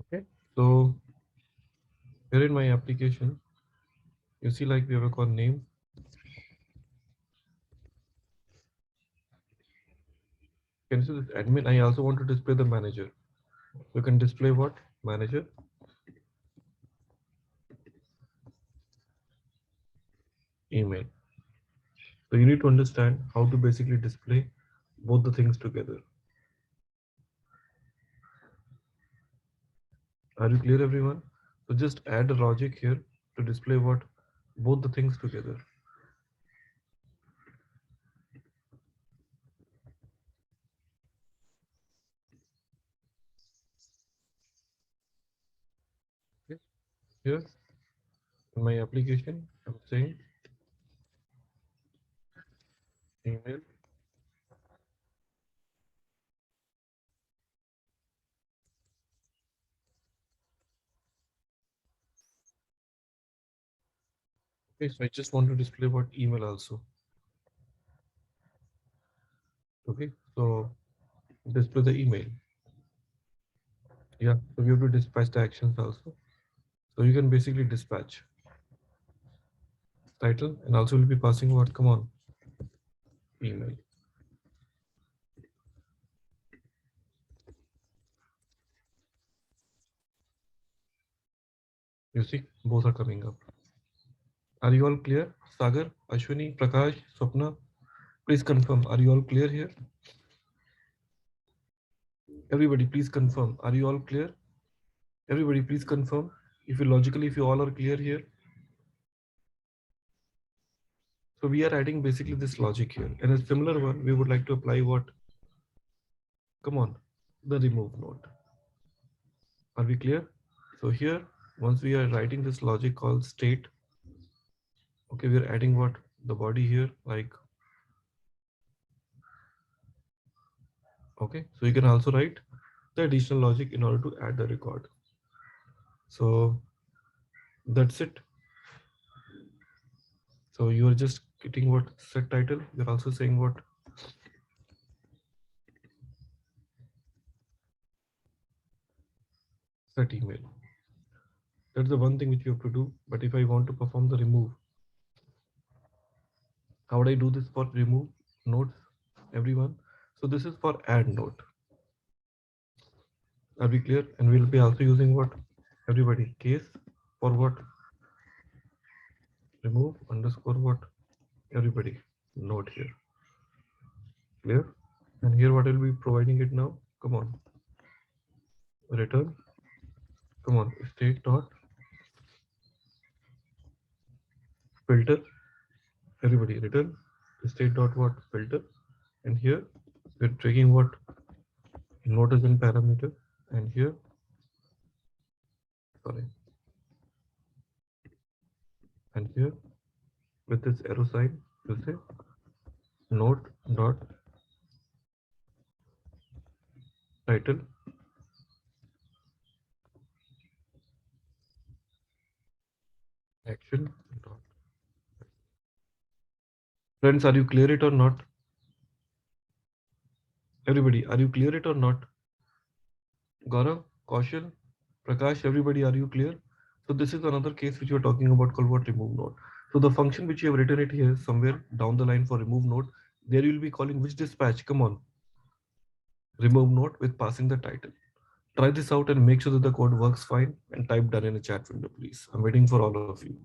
Okay. So here in my application, you see like we have a call name. Can you see this admin? I also want to display the manager. You can display what? Manager, email. So you need to understand how to basically display both the things together. Are you clear, everyone? So just add a logic here to display what both the things together. Okay. Here in my application, I'm saying email. Okay, so I just want to display what email also. Okay, so display the email. Yeah, so we have to dispatch the actions also. So you can basically dispatch title and also will be passing what, come on, email. You see, both are coming up. Are you all clear? Sagar, Ashwini, Prakash, Swapna, please confirm. Are you all clear here? Everybody, please confirm. Are you all clear? Everybody, please confirm. If you logically, if you all are clear here. So we are adding basically this logic here. And a similar one, we would like to apply what? Come on, the remove node. Are we clear? So here, once we are writing this logic called state, okay, we are adding what? The body here, like, okay. So you can also write the additional logic in order to add the record. So that's it. So you are just getting what set title. You're also saying what set email. That's the one thing which you have to do. But if I want to perform the remove, how would I do this for remove nodes, everyone? So this is for add node. Are we clear? And we'll be also using what? Everybody, case for what? Remove underscore what? Everybody, node here. Clear? And here what will be providing it now? Come on. Return. Come on. State dot filter. Everybody return state dot what filter. And here we're taking what node as in parameter. And here, sorry. And here with this arrow sign, you say node dot title action dot. Friends, are you clear it or not? Everybody, are you clear it or not? Gaurav, Kaushal, Prakash, everybody, are you clear? So this is another case which we're talking about called what remove node. So the function which you have written it here somewhere down the line for remove node, there you will be calling which dispatch? Come on, remove node with passing the title. Try this out and make sure that the code works fine and type done in a chat window, please. I'm waiting for all of you.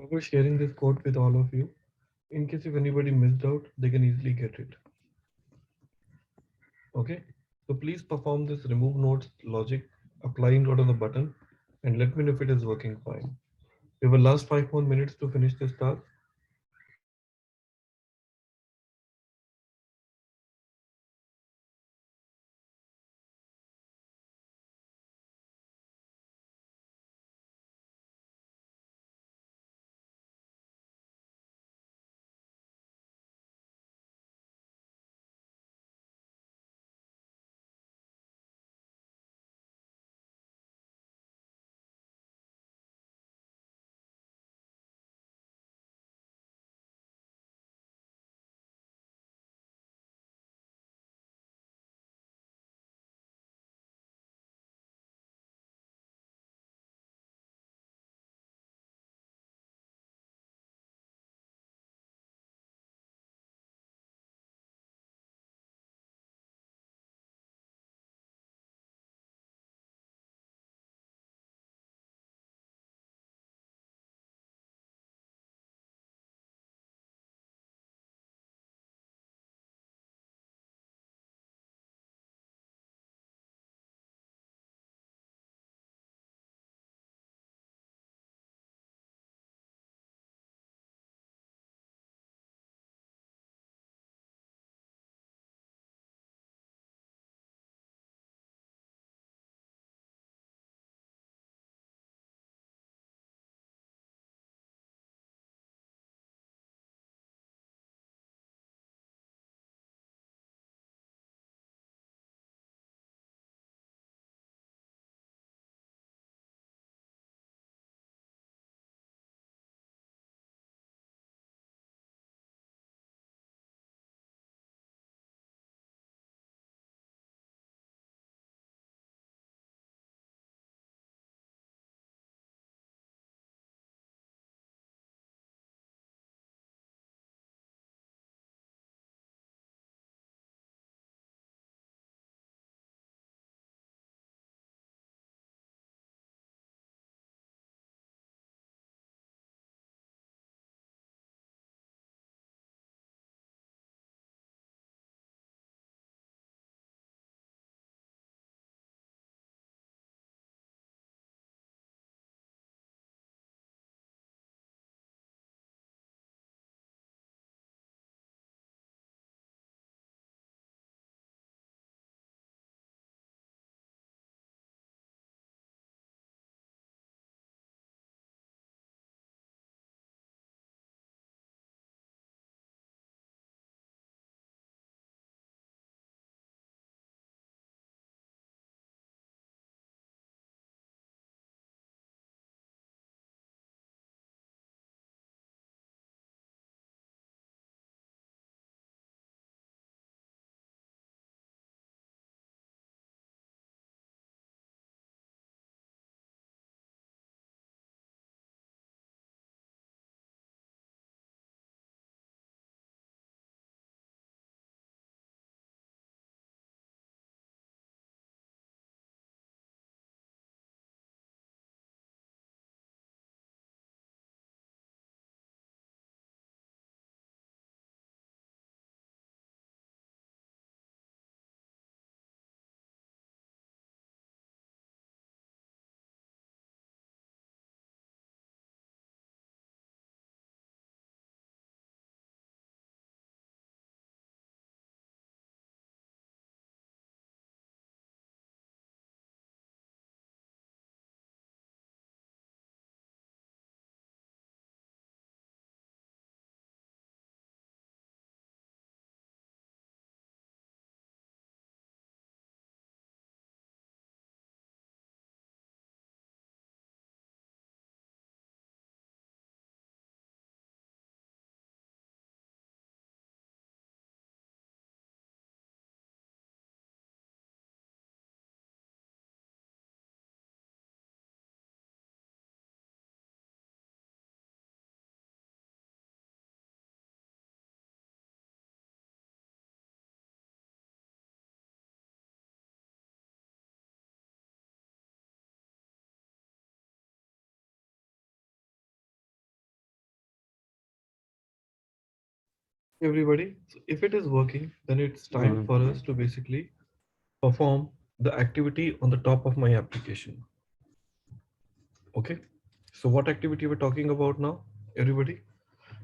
I was sharing this code with all of you. In case if anybody missed out, they can easily get it. Okay. So please perform this remove nodes logic, apply node on the button, and let me know if it is working fine. We have a last 5 more minutes to finish this task. everybody. So if it is working, then it's time for us to basically perform the activity on the top of my application. Okay. So what activity we're talking about now, everybody?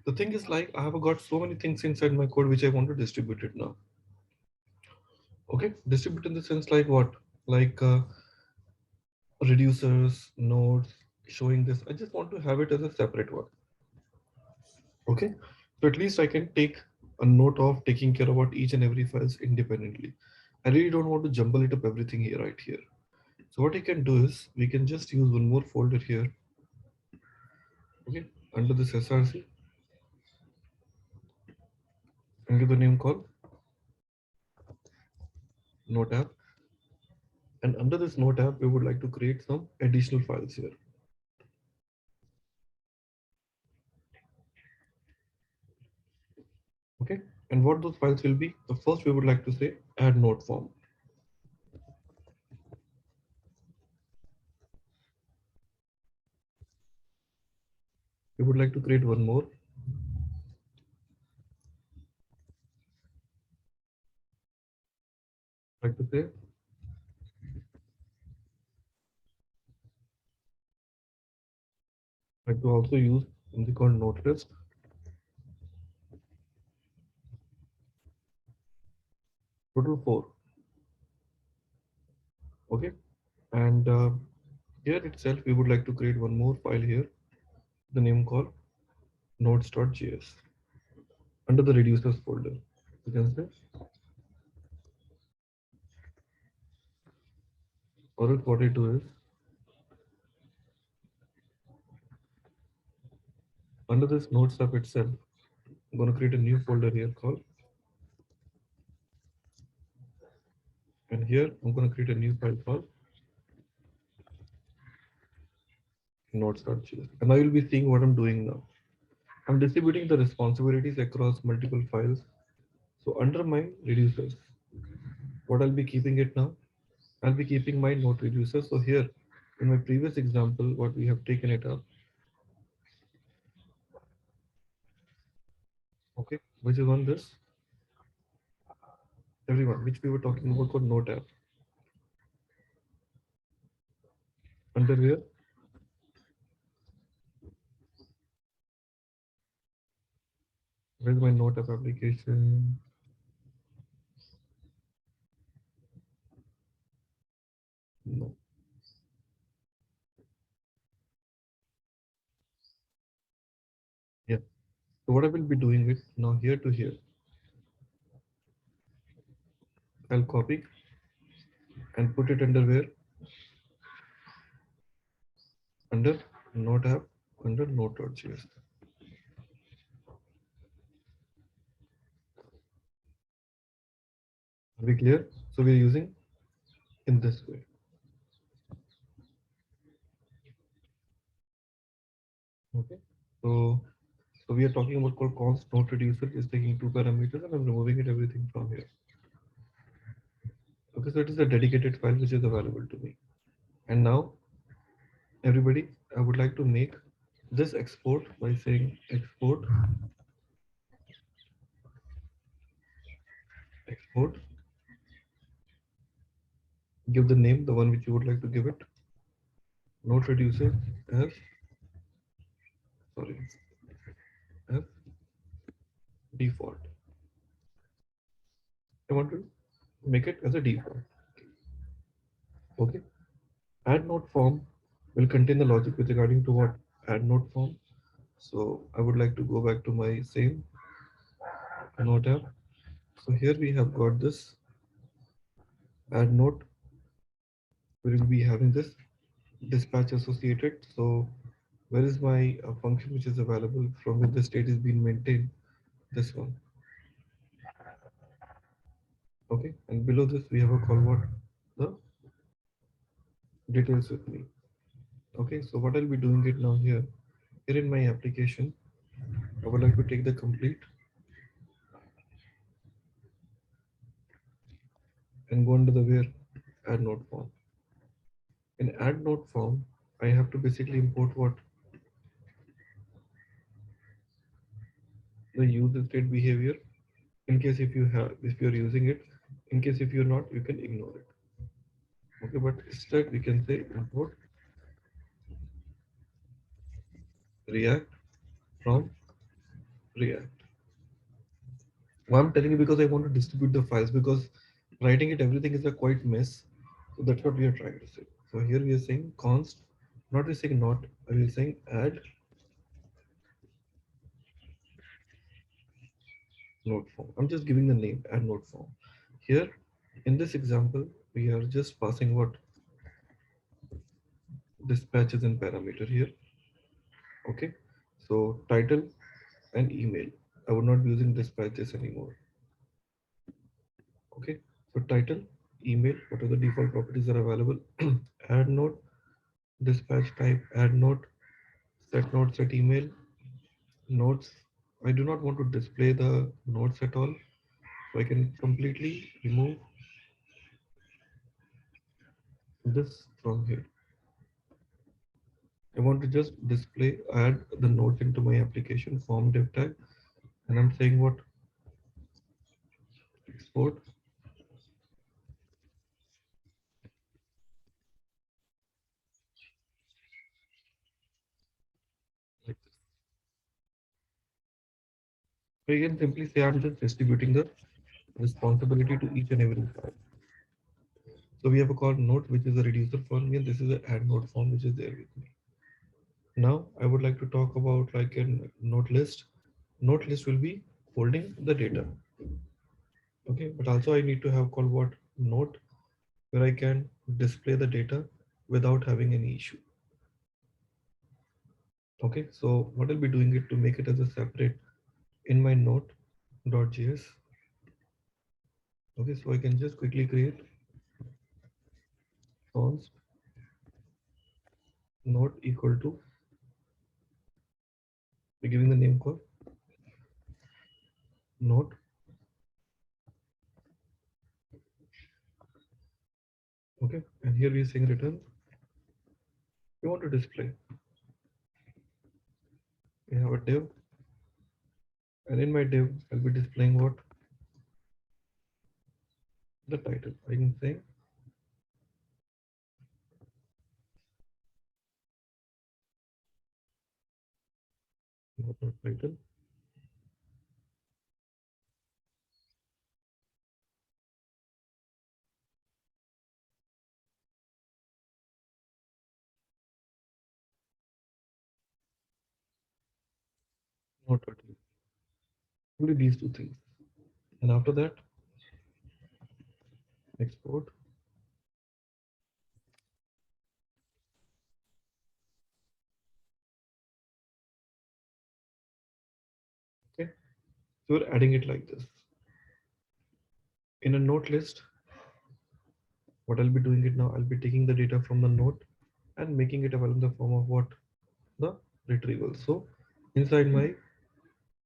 The thing is like I have got so many things inside my code which I want to distribute it now. Okay, distribute in the sense like what? Like reducers, nodes, showing this. I just want to have it as a separate one. Okay, so at least I can take a note of taking care about each and every files independently. I really don't want to jumble it up everything here right here. So what I can do is we can just use one more folder here. Okay, under this SRC, under the name called Note app. And under this Note app, we would like to create some additional files here. Okay, and what those files will be? The first we would like to say add node form. We would like to create one more. Like to say like to also use something called node list. Total 4. Okay, and here itself we would like to create one more file here, the name called nodes.js under the reducers folder. You can say, or else what I do is under this nodes app itself, I'm going to create a new folder here called, and here I'm going to create a new file called nodes.js. And I will be seeing what I'm doing now. I'm distributing the responsibilities across multiple files. So under my reducers, what I'll be keeping it now, I'll be keeping my node reducer. So here in my previous example, what we have taken it up, okay, which is on this everyone, which we were talking about called node app. Under here, where's my node app application? No. Yeah. So what I will be doing it now here to here, I'll copy and put it under where? Under node app, under node.js. Are we clear? So we are using in this way. Okay. So we are talking about called const node reducer is taking two parameters and I'm removing it everything from here. Okay, so it is a dedicated file which is available to me. And now everybody, I would like to make this export by saying export, give the name, the one which you would like to give it, node reducer as, sorry, as default. I want to make it as a default. Okay. Add node form will contain the logic with regarding to what add node form. So I would like to go back to my same node app. So here we have got this add node. We will be having this dispatch associated. So where is my function which is available from which the state is being maintained? This one. Okay. And below this we have a call what? The details with me. Okay. So what I'll be doing it now here. Here in my application, I would like to take the complete and go under the where add node form. In add node form, I have to basically import what the user state behavior In case if you're using it, in case if you're not, you can ignore it. Okay, but instead we can say import React from React. Why I'm telling you, because I want to distribute the files, because writing it everything is a quite mess. So that's what we are trying to say. So here we are saying const, not we saying not, we are saying add node form. I'm just giving the name add node form. Here in this example, we are just passing what dispatches and parameter here. Okay. So title and email. I would not be using dispatches anymore. Okay. So title, email, what are the default properties that are available? Add node, dispatch type, add node, set node, set email, nodes. I do not want to display the nodes at all. So I can completely remove this from here. I want to just display, add the nodes into my application form div tag. And I'm saying what export like this. So you can simply say I'm just distributing the responsibility to each and every file. So we have a called node, which is a reducer for me, and this is an add node form, which is there with me. Now I would like to talk about like a node list. Node list will be holding the data. Okay, but also I need to have called what node, where I can display the data without having any issue. Okay, so what I'll be doing it to make it as a separate in my node.js. Okay, so I can just quickly create const node equal to, we're giving the name called node. Okay, and here we are saying return. We want to display. We have a div, and in my div, I'll be displaying what the title. I can say node.title. Node.title. Only these two things. And after that, export. Okay, so we're adding it like this. In a node list, what I'll be doing it now, I'll be taking the data from the node and making it available in the form of what? The retrieval. So inside my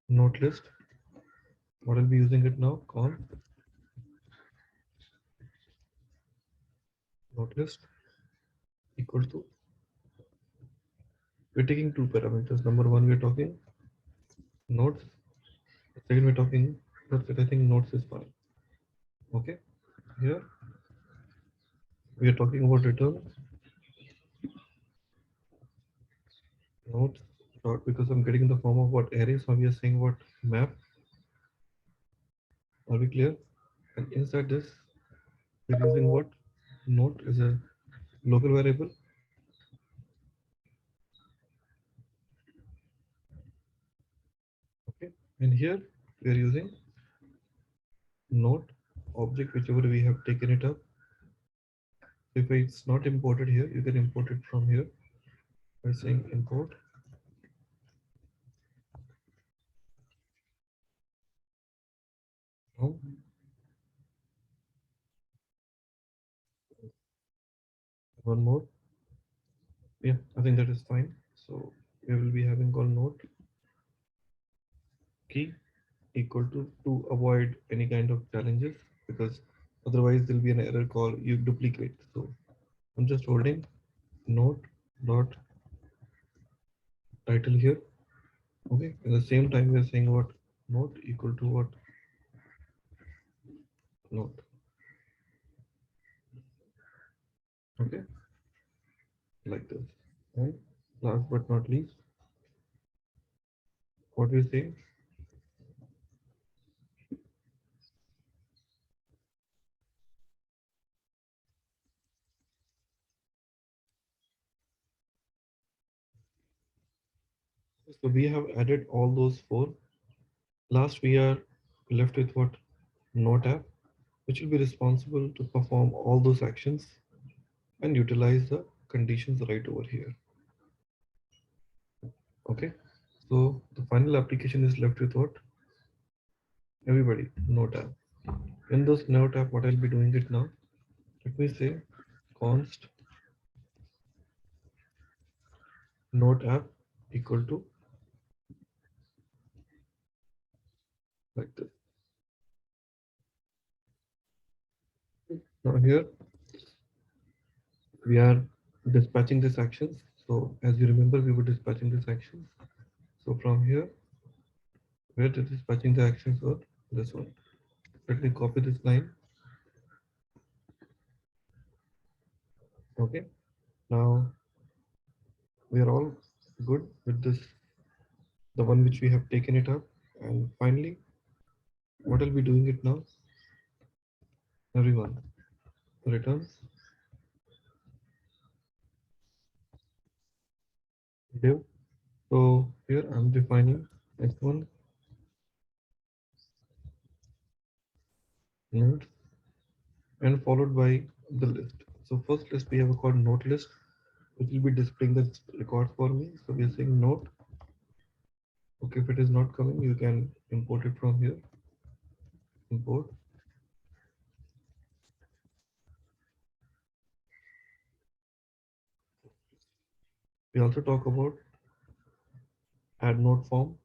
node list, what I'll be using it now, con node list equal to, we're taking two parameters. Number one, we're talking nodes. Second, we're talking, that's it. I think nodes is fine. Okay, here we are talking about return nodes dot, because I'm getting in the form of what array. So we are saying what map. Are we clear? And inside this, we're using what node is a local variable. Okay, and here we are using node object, whichever we have taken it up. If it's not imported here, you can import it from here by saying import. Now, one more. Yeah, I think that is fine. So we will be having called node key equal to avoid any kind of challenges, because otherwise there'll be an error call you duplicate. So I'm just holding node dot title here. Okay. At the same time, we're saying what node equal to what node. Okay, like this. And last but not least, what we say, so we have added all those four. Last, we are left with what? Node app, which will be responsible to perform all those actions and utilize the conditions right over here. Okay, so the final application is left with what? Everybody, Node app. In this Node app, what I'll be doing it now. Let me say const Node app equal to like this. Now here we are dispatching these actions. So as you remember, we were dispatching these actions. So from here, where the dispatching the actions were this one. Let me copy this line. Okay. Now we are all good with this, the one which we have taken it up. And finally, what I'll be doing it now, everyone returns div. So here I'm defining x1 node and followed by the list. So first list we have a called node list, which will be displaying the record for me. So we are saying node. Okay, if it is not coming, you can import it from here. Import. We also talk about add node form.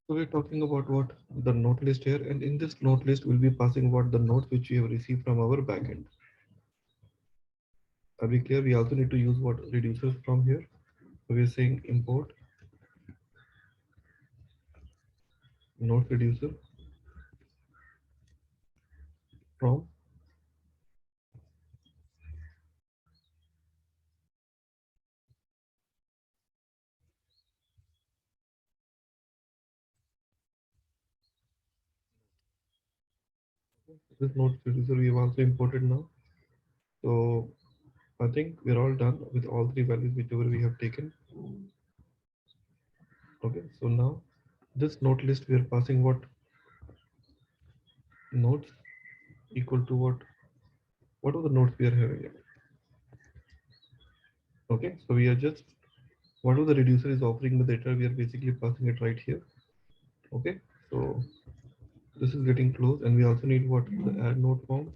So we're talking about what the node list here, and in this node list, we'll be passing what the nodes which we have received from our backend. Are we clear? We also need to use what reducers from here. So we're saying import node reducer from. This node reducer we have also imported now. So I think we're all done with all three values whichever we have taken. Okay, so now this node list we are passing what nodes equal to what are the nodes we are having here. Okay, so we are just whatever the reducer is offering the data, we are basically passing it right here. Okay, so this is getting close, and we also need what the add node form.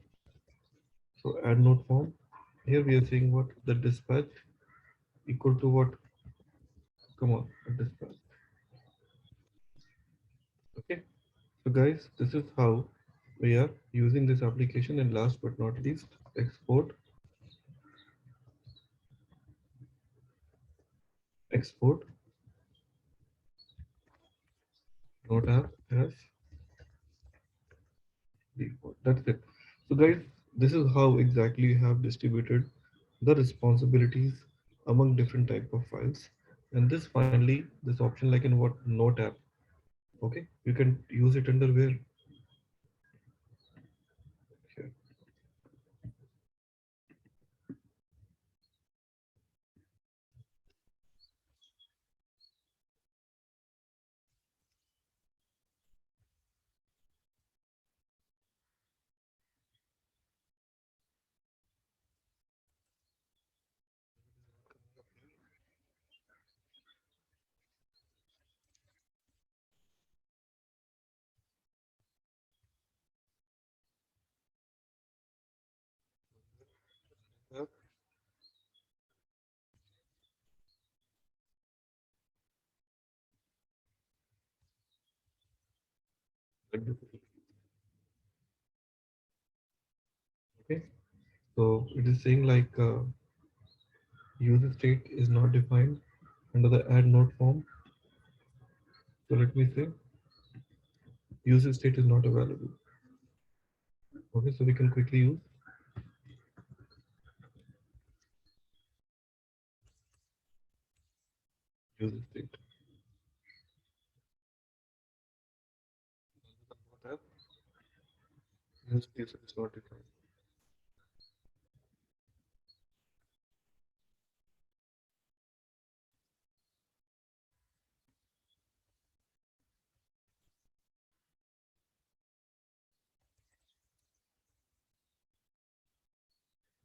So add node form. Here we are saying what the dispatch equal to what? Come on, dispatch. Okay, so guys, this is how we are using this application. And last but not least, export node app as default. That's it. So guys, this is how exactly you have distributed the responsibilities among different type of files. And this finally, this option like in what node app. Okay, you can use it under where here. App, like this. Okay, So it is saying like user state is not defined under the add node form. So let me say user state is not available. Okay, so we can quickly use user state. Tab, user is not defined.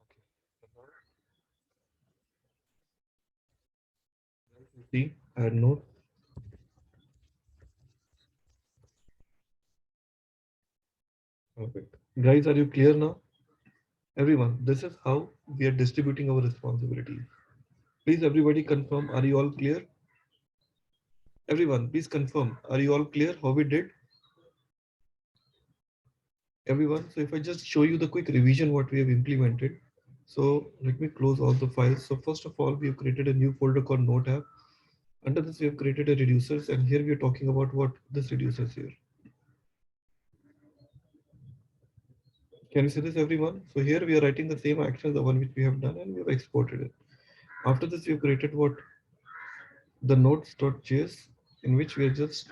Okay. So now you see add node. Perfect. Guys, are you clear now? Everyone, this is how we are distributing our responsibilities. Please, everybody confirm. Are you all clear? Everyone, please confirm. Are you all clear how we did? Everyone, so if I just show you the quick revision what we have implemented. So let me close all the files. So first of all, we have created a new folder called Node app. Under this, we have created a reducers, and here we are talking about what this reducers here. Can you see this, everyone? So here we are writing the same action, the one which we have done, and we have exported it. After this, we have created what the nodes.js, in which we are just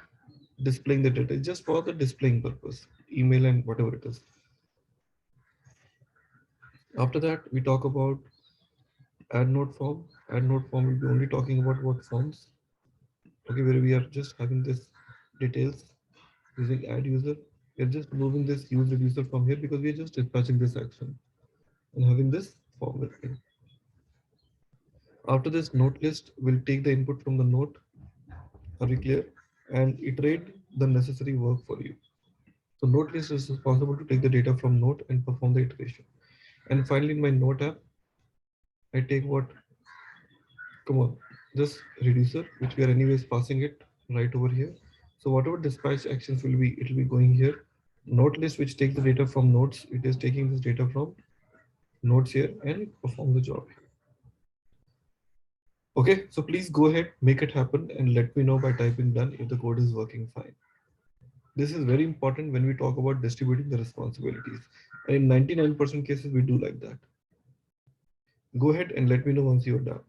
displaying the data just for the displaying purpose, email and whatever it is. After that, we talk about add node form. Add node form will be only talking about what forms. Okay, where we are just having this details using add user. We are just moving this use reducer from here because we are just dispatching this action and having this form with me. After this node list, will take the input from the node. Are we clear? And iterate the necessary work for you. So node list is responsible to take the data from node and perform the iteration. And finally, in my node app, I take what, come on, this reducer, which we are anyways passing it right over here. So whatever dispatch actions will be, it will be going here. Node list, which takes the data from nodes, it is taking this data from nodes here and perform the job. Okay, so please go ahead, make it happen and let me know by typing done if the code is working fine. This is very important when we talk about distributing the responsibilities. And in 99% cases, we do like that. Go ahead and let me know once you're done.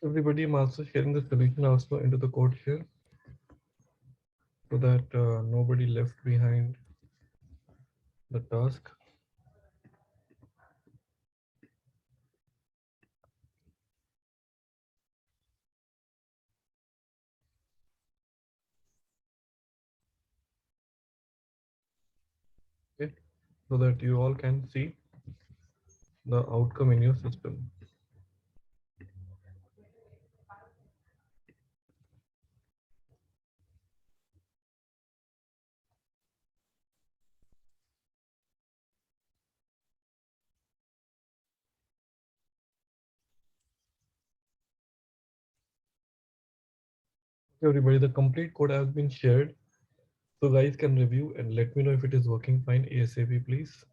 Everybody, I'm also sharing the solution also into the code here so that nobody left behind the task. Okay, so that you all can see the outcome in your system. Okay, everybody, the complete code has been shared, so guys can review and let me know if it is working fine ASAP, please.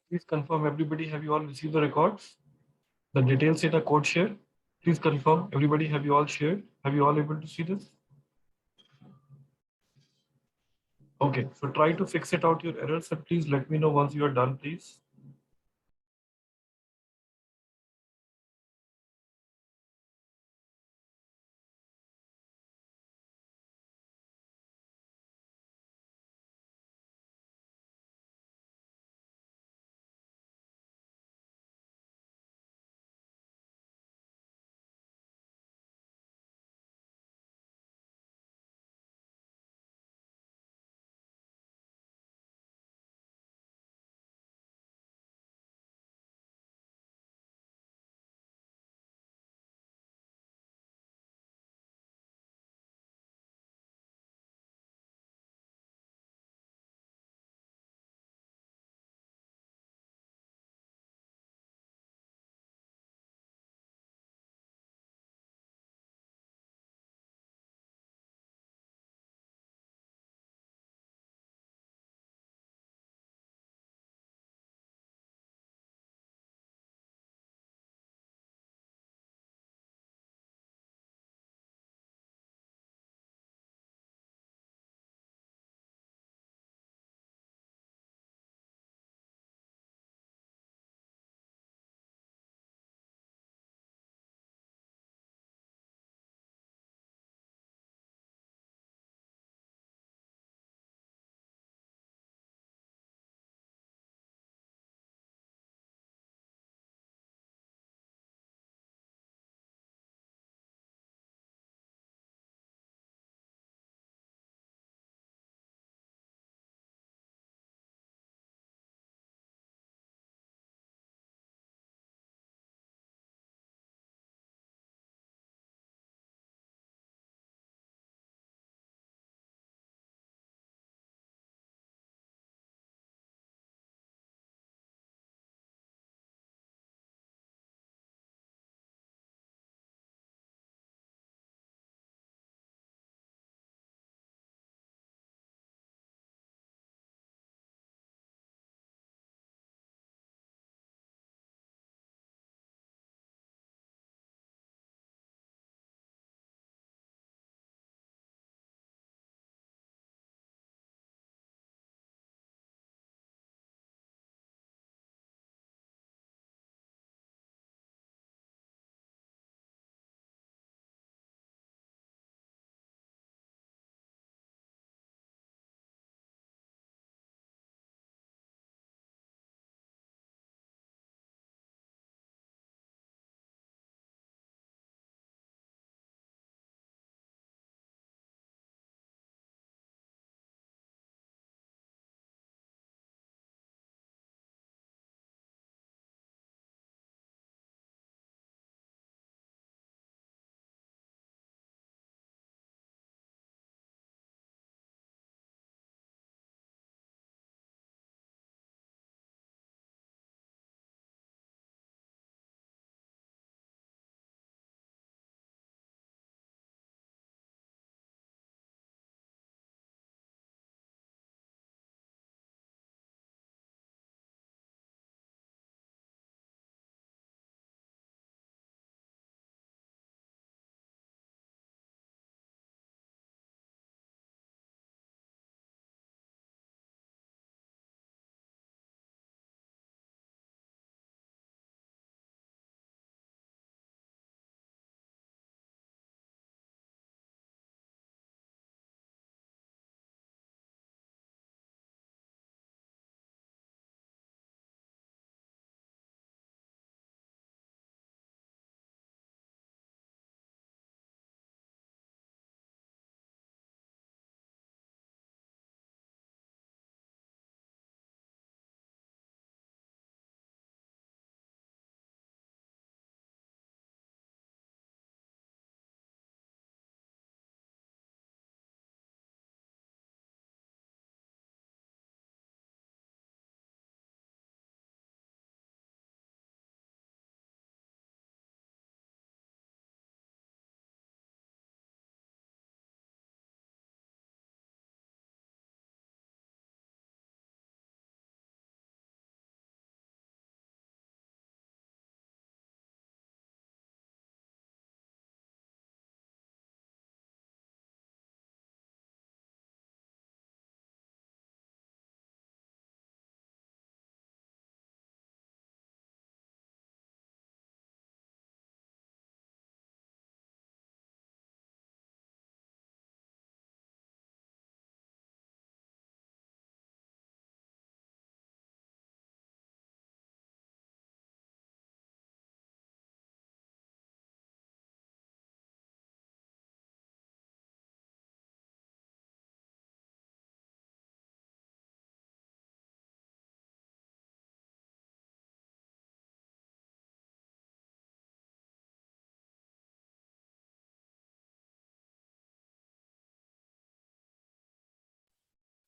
Please confirm, everybody, have you all received the records? The details in the code share. Please confirm, everybody, have you all shared? Have you all able to see this? Okay, so try to fix it out your errors and please let me know once you are done, please.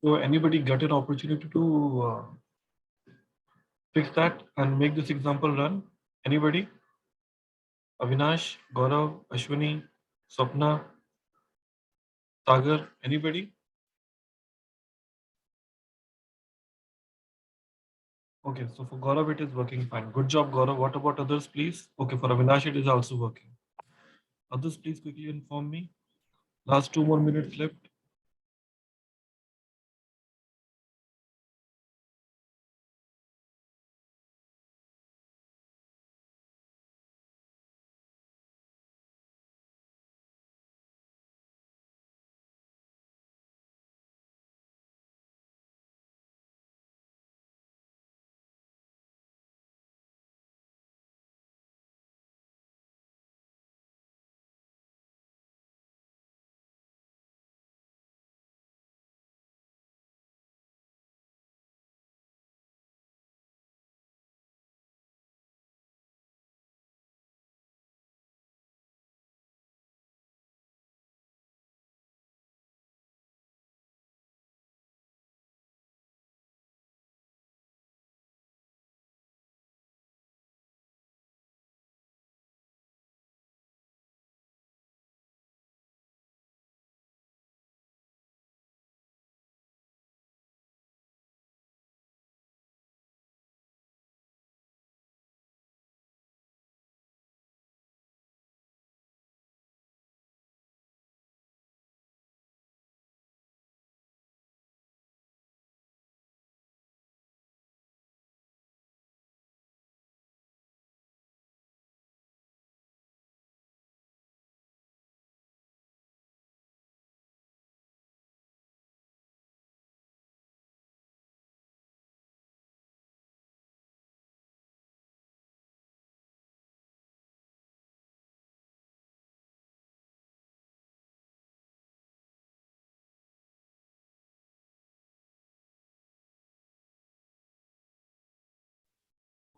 So anybody get an opportunity to fix that and make this example run? Anybody? Avinash, Gaurav, Ashwini, Swapna, Sagar, anybody? Okay, so for Gaurav it is working fine. Good job, Gaurav. What about others, please? Okay, for Avinash it is also working. Others, please quickly inform me. Last 2 more minutes left.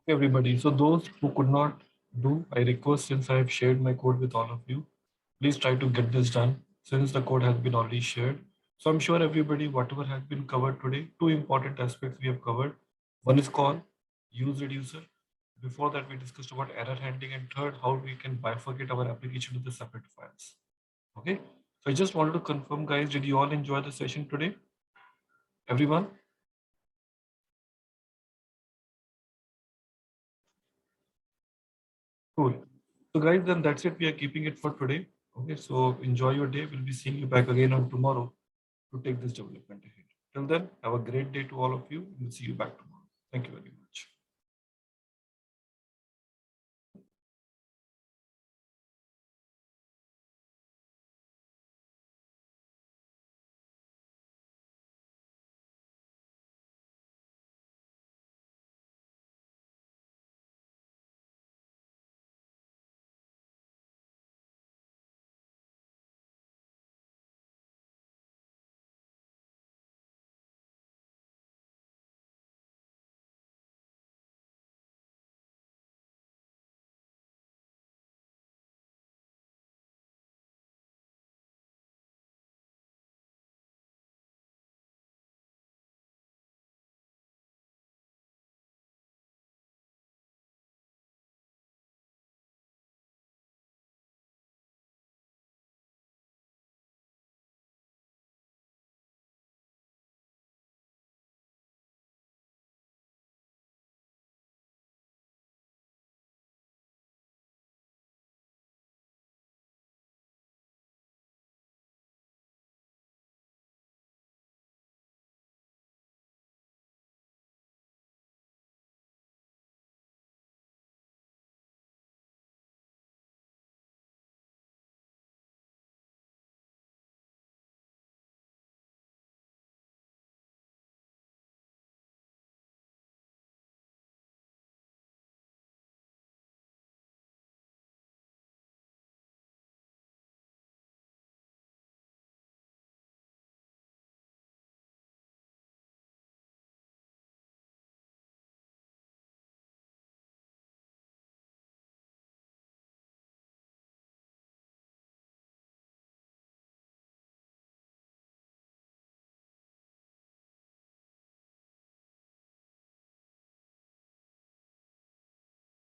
Okay, everybody. So those who could not do, I request, since I have shared my code with all of you, please try to get this done since the code has been already shared. So I'm sure everybody, whatever has been covered today, two important aspects we have covered. One is called use reducer. Before that, we discussed about error handling, and third, how we can bifurcate our application to the separate files. Okay. So I just wanted to confirm, guys, did you all enjoy the session today? Everyone? Cool. So guys, then that's it. We are keeping it for today. Okay, so enjoy your day. We'll be seeing you back again on tomorrow to take this development ahead. Till then, have a great day to all of you. We'll see you back tomorrow. Thank you very much.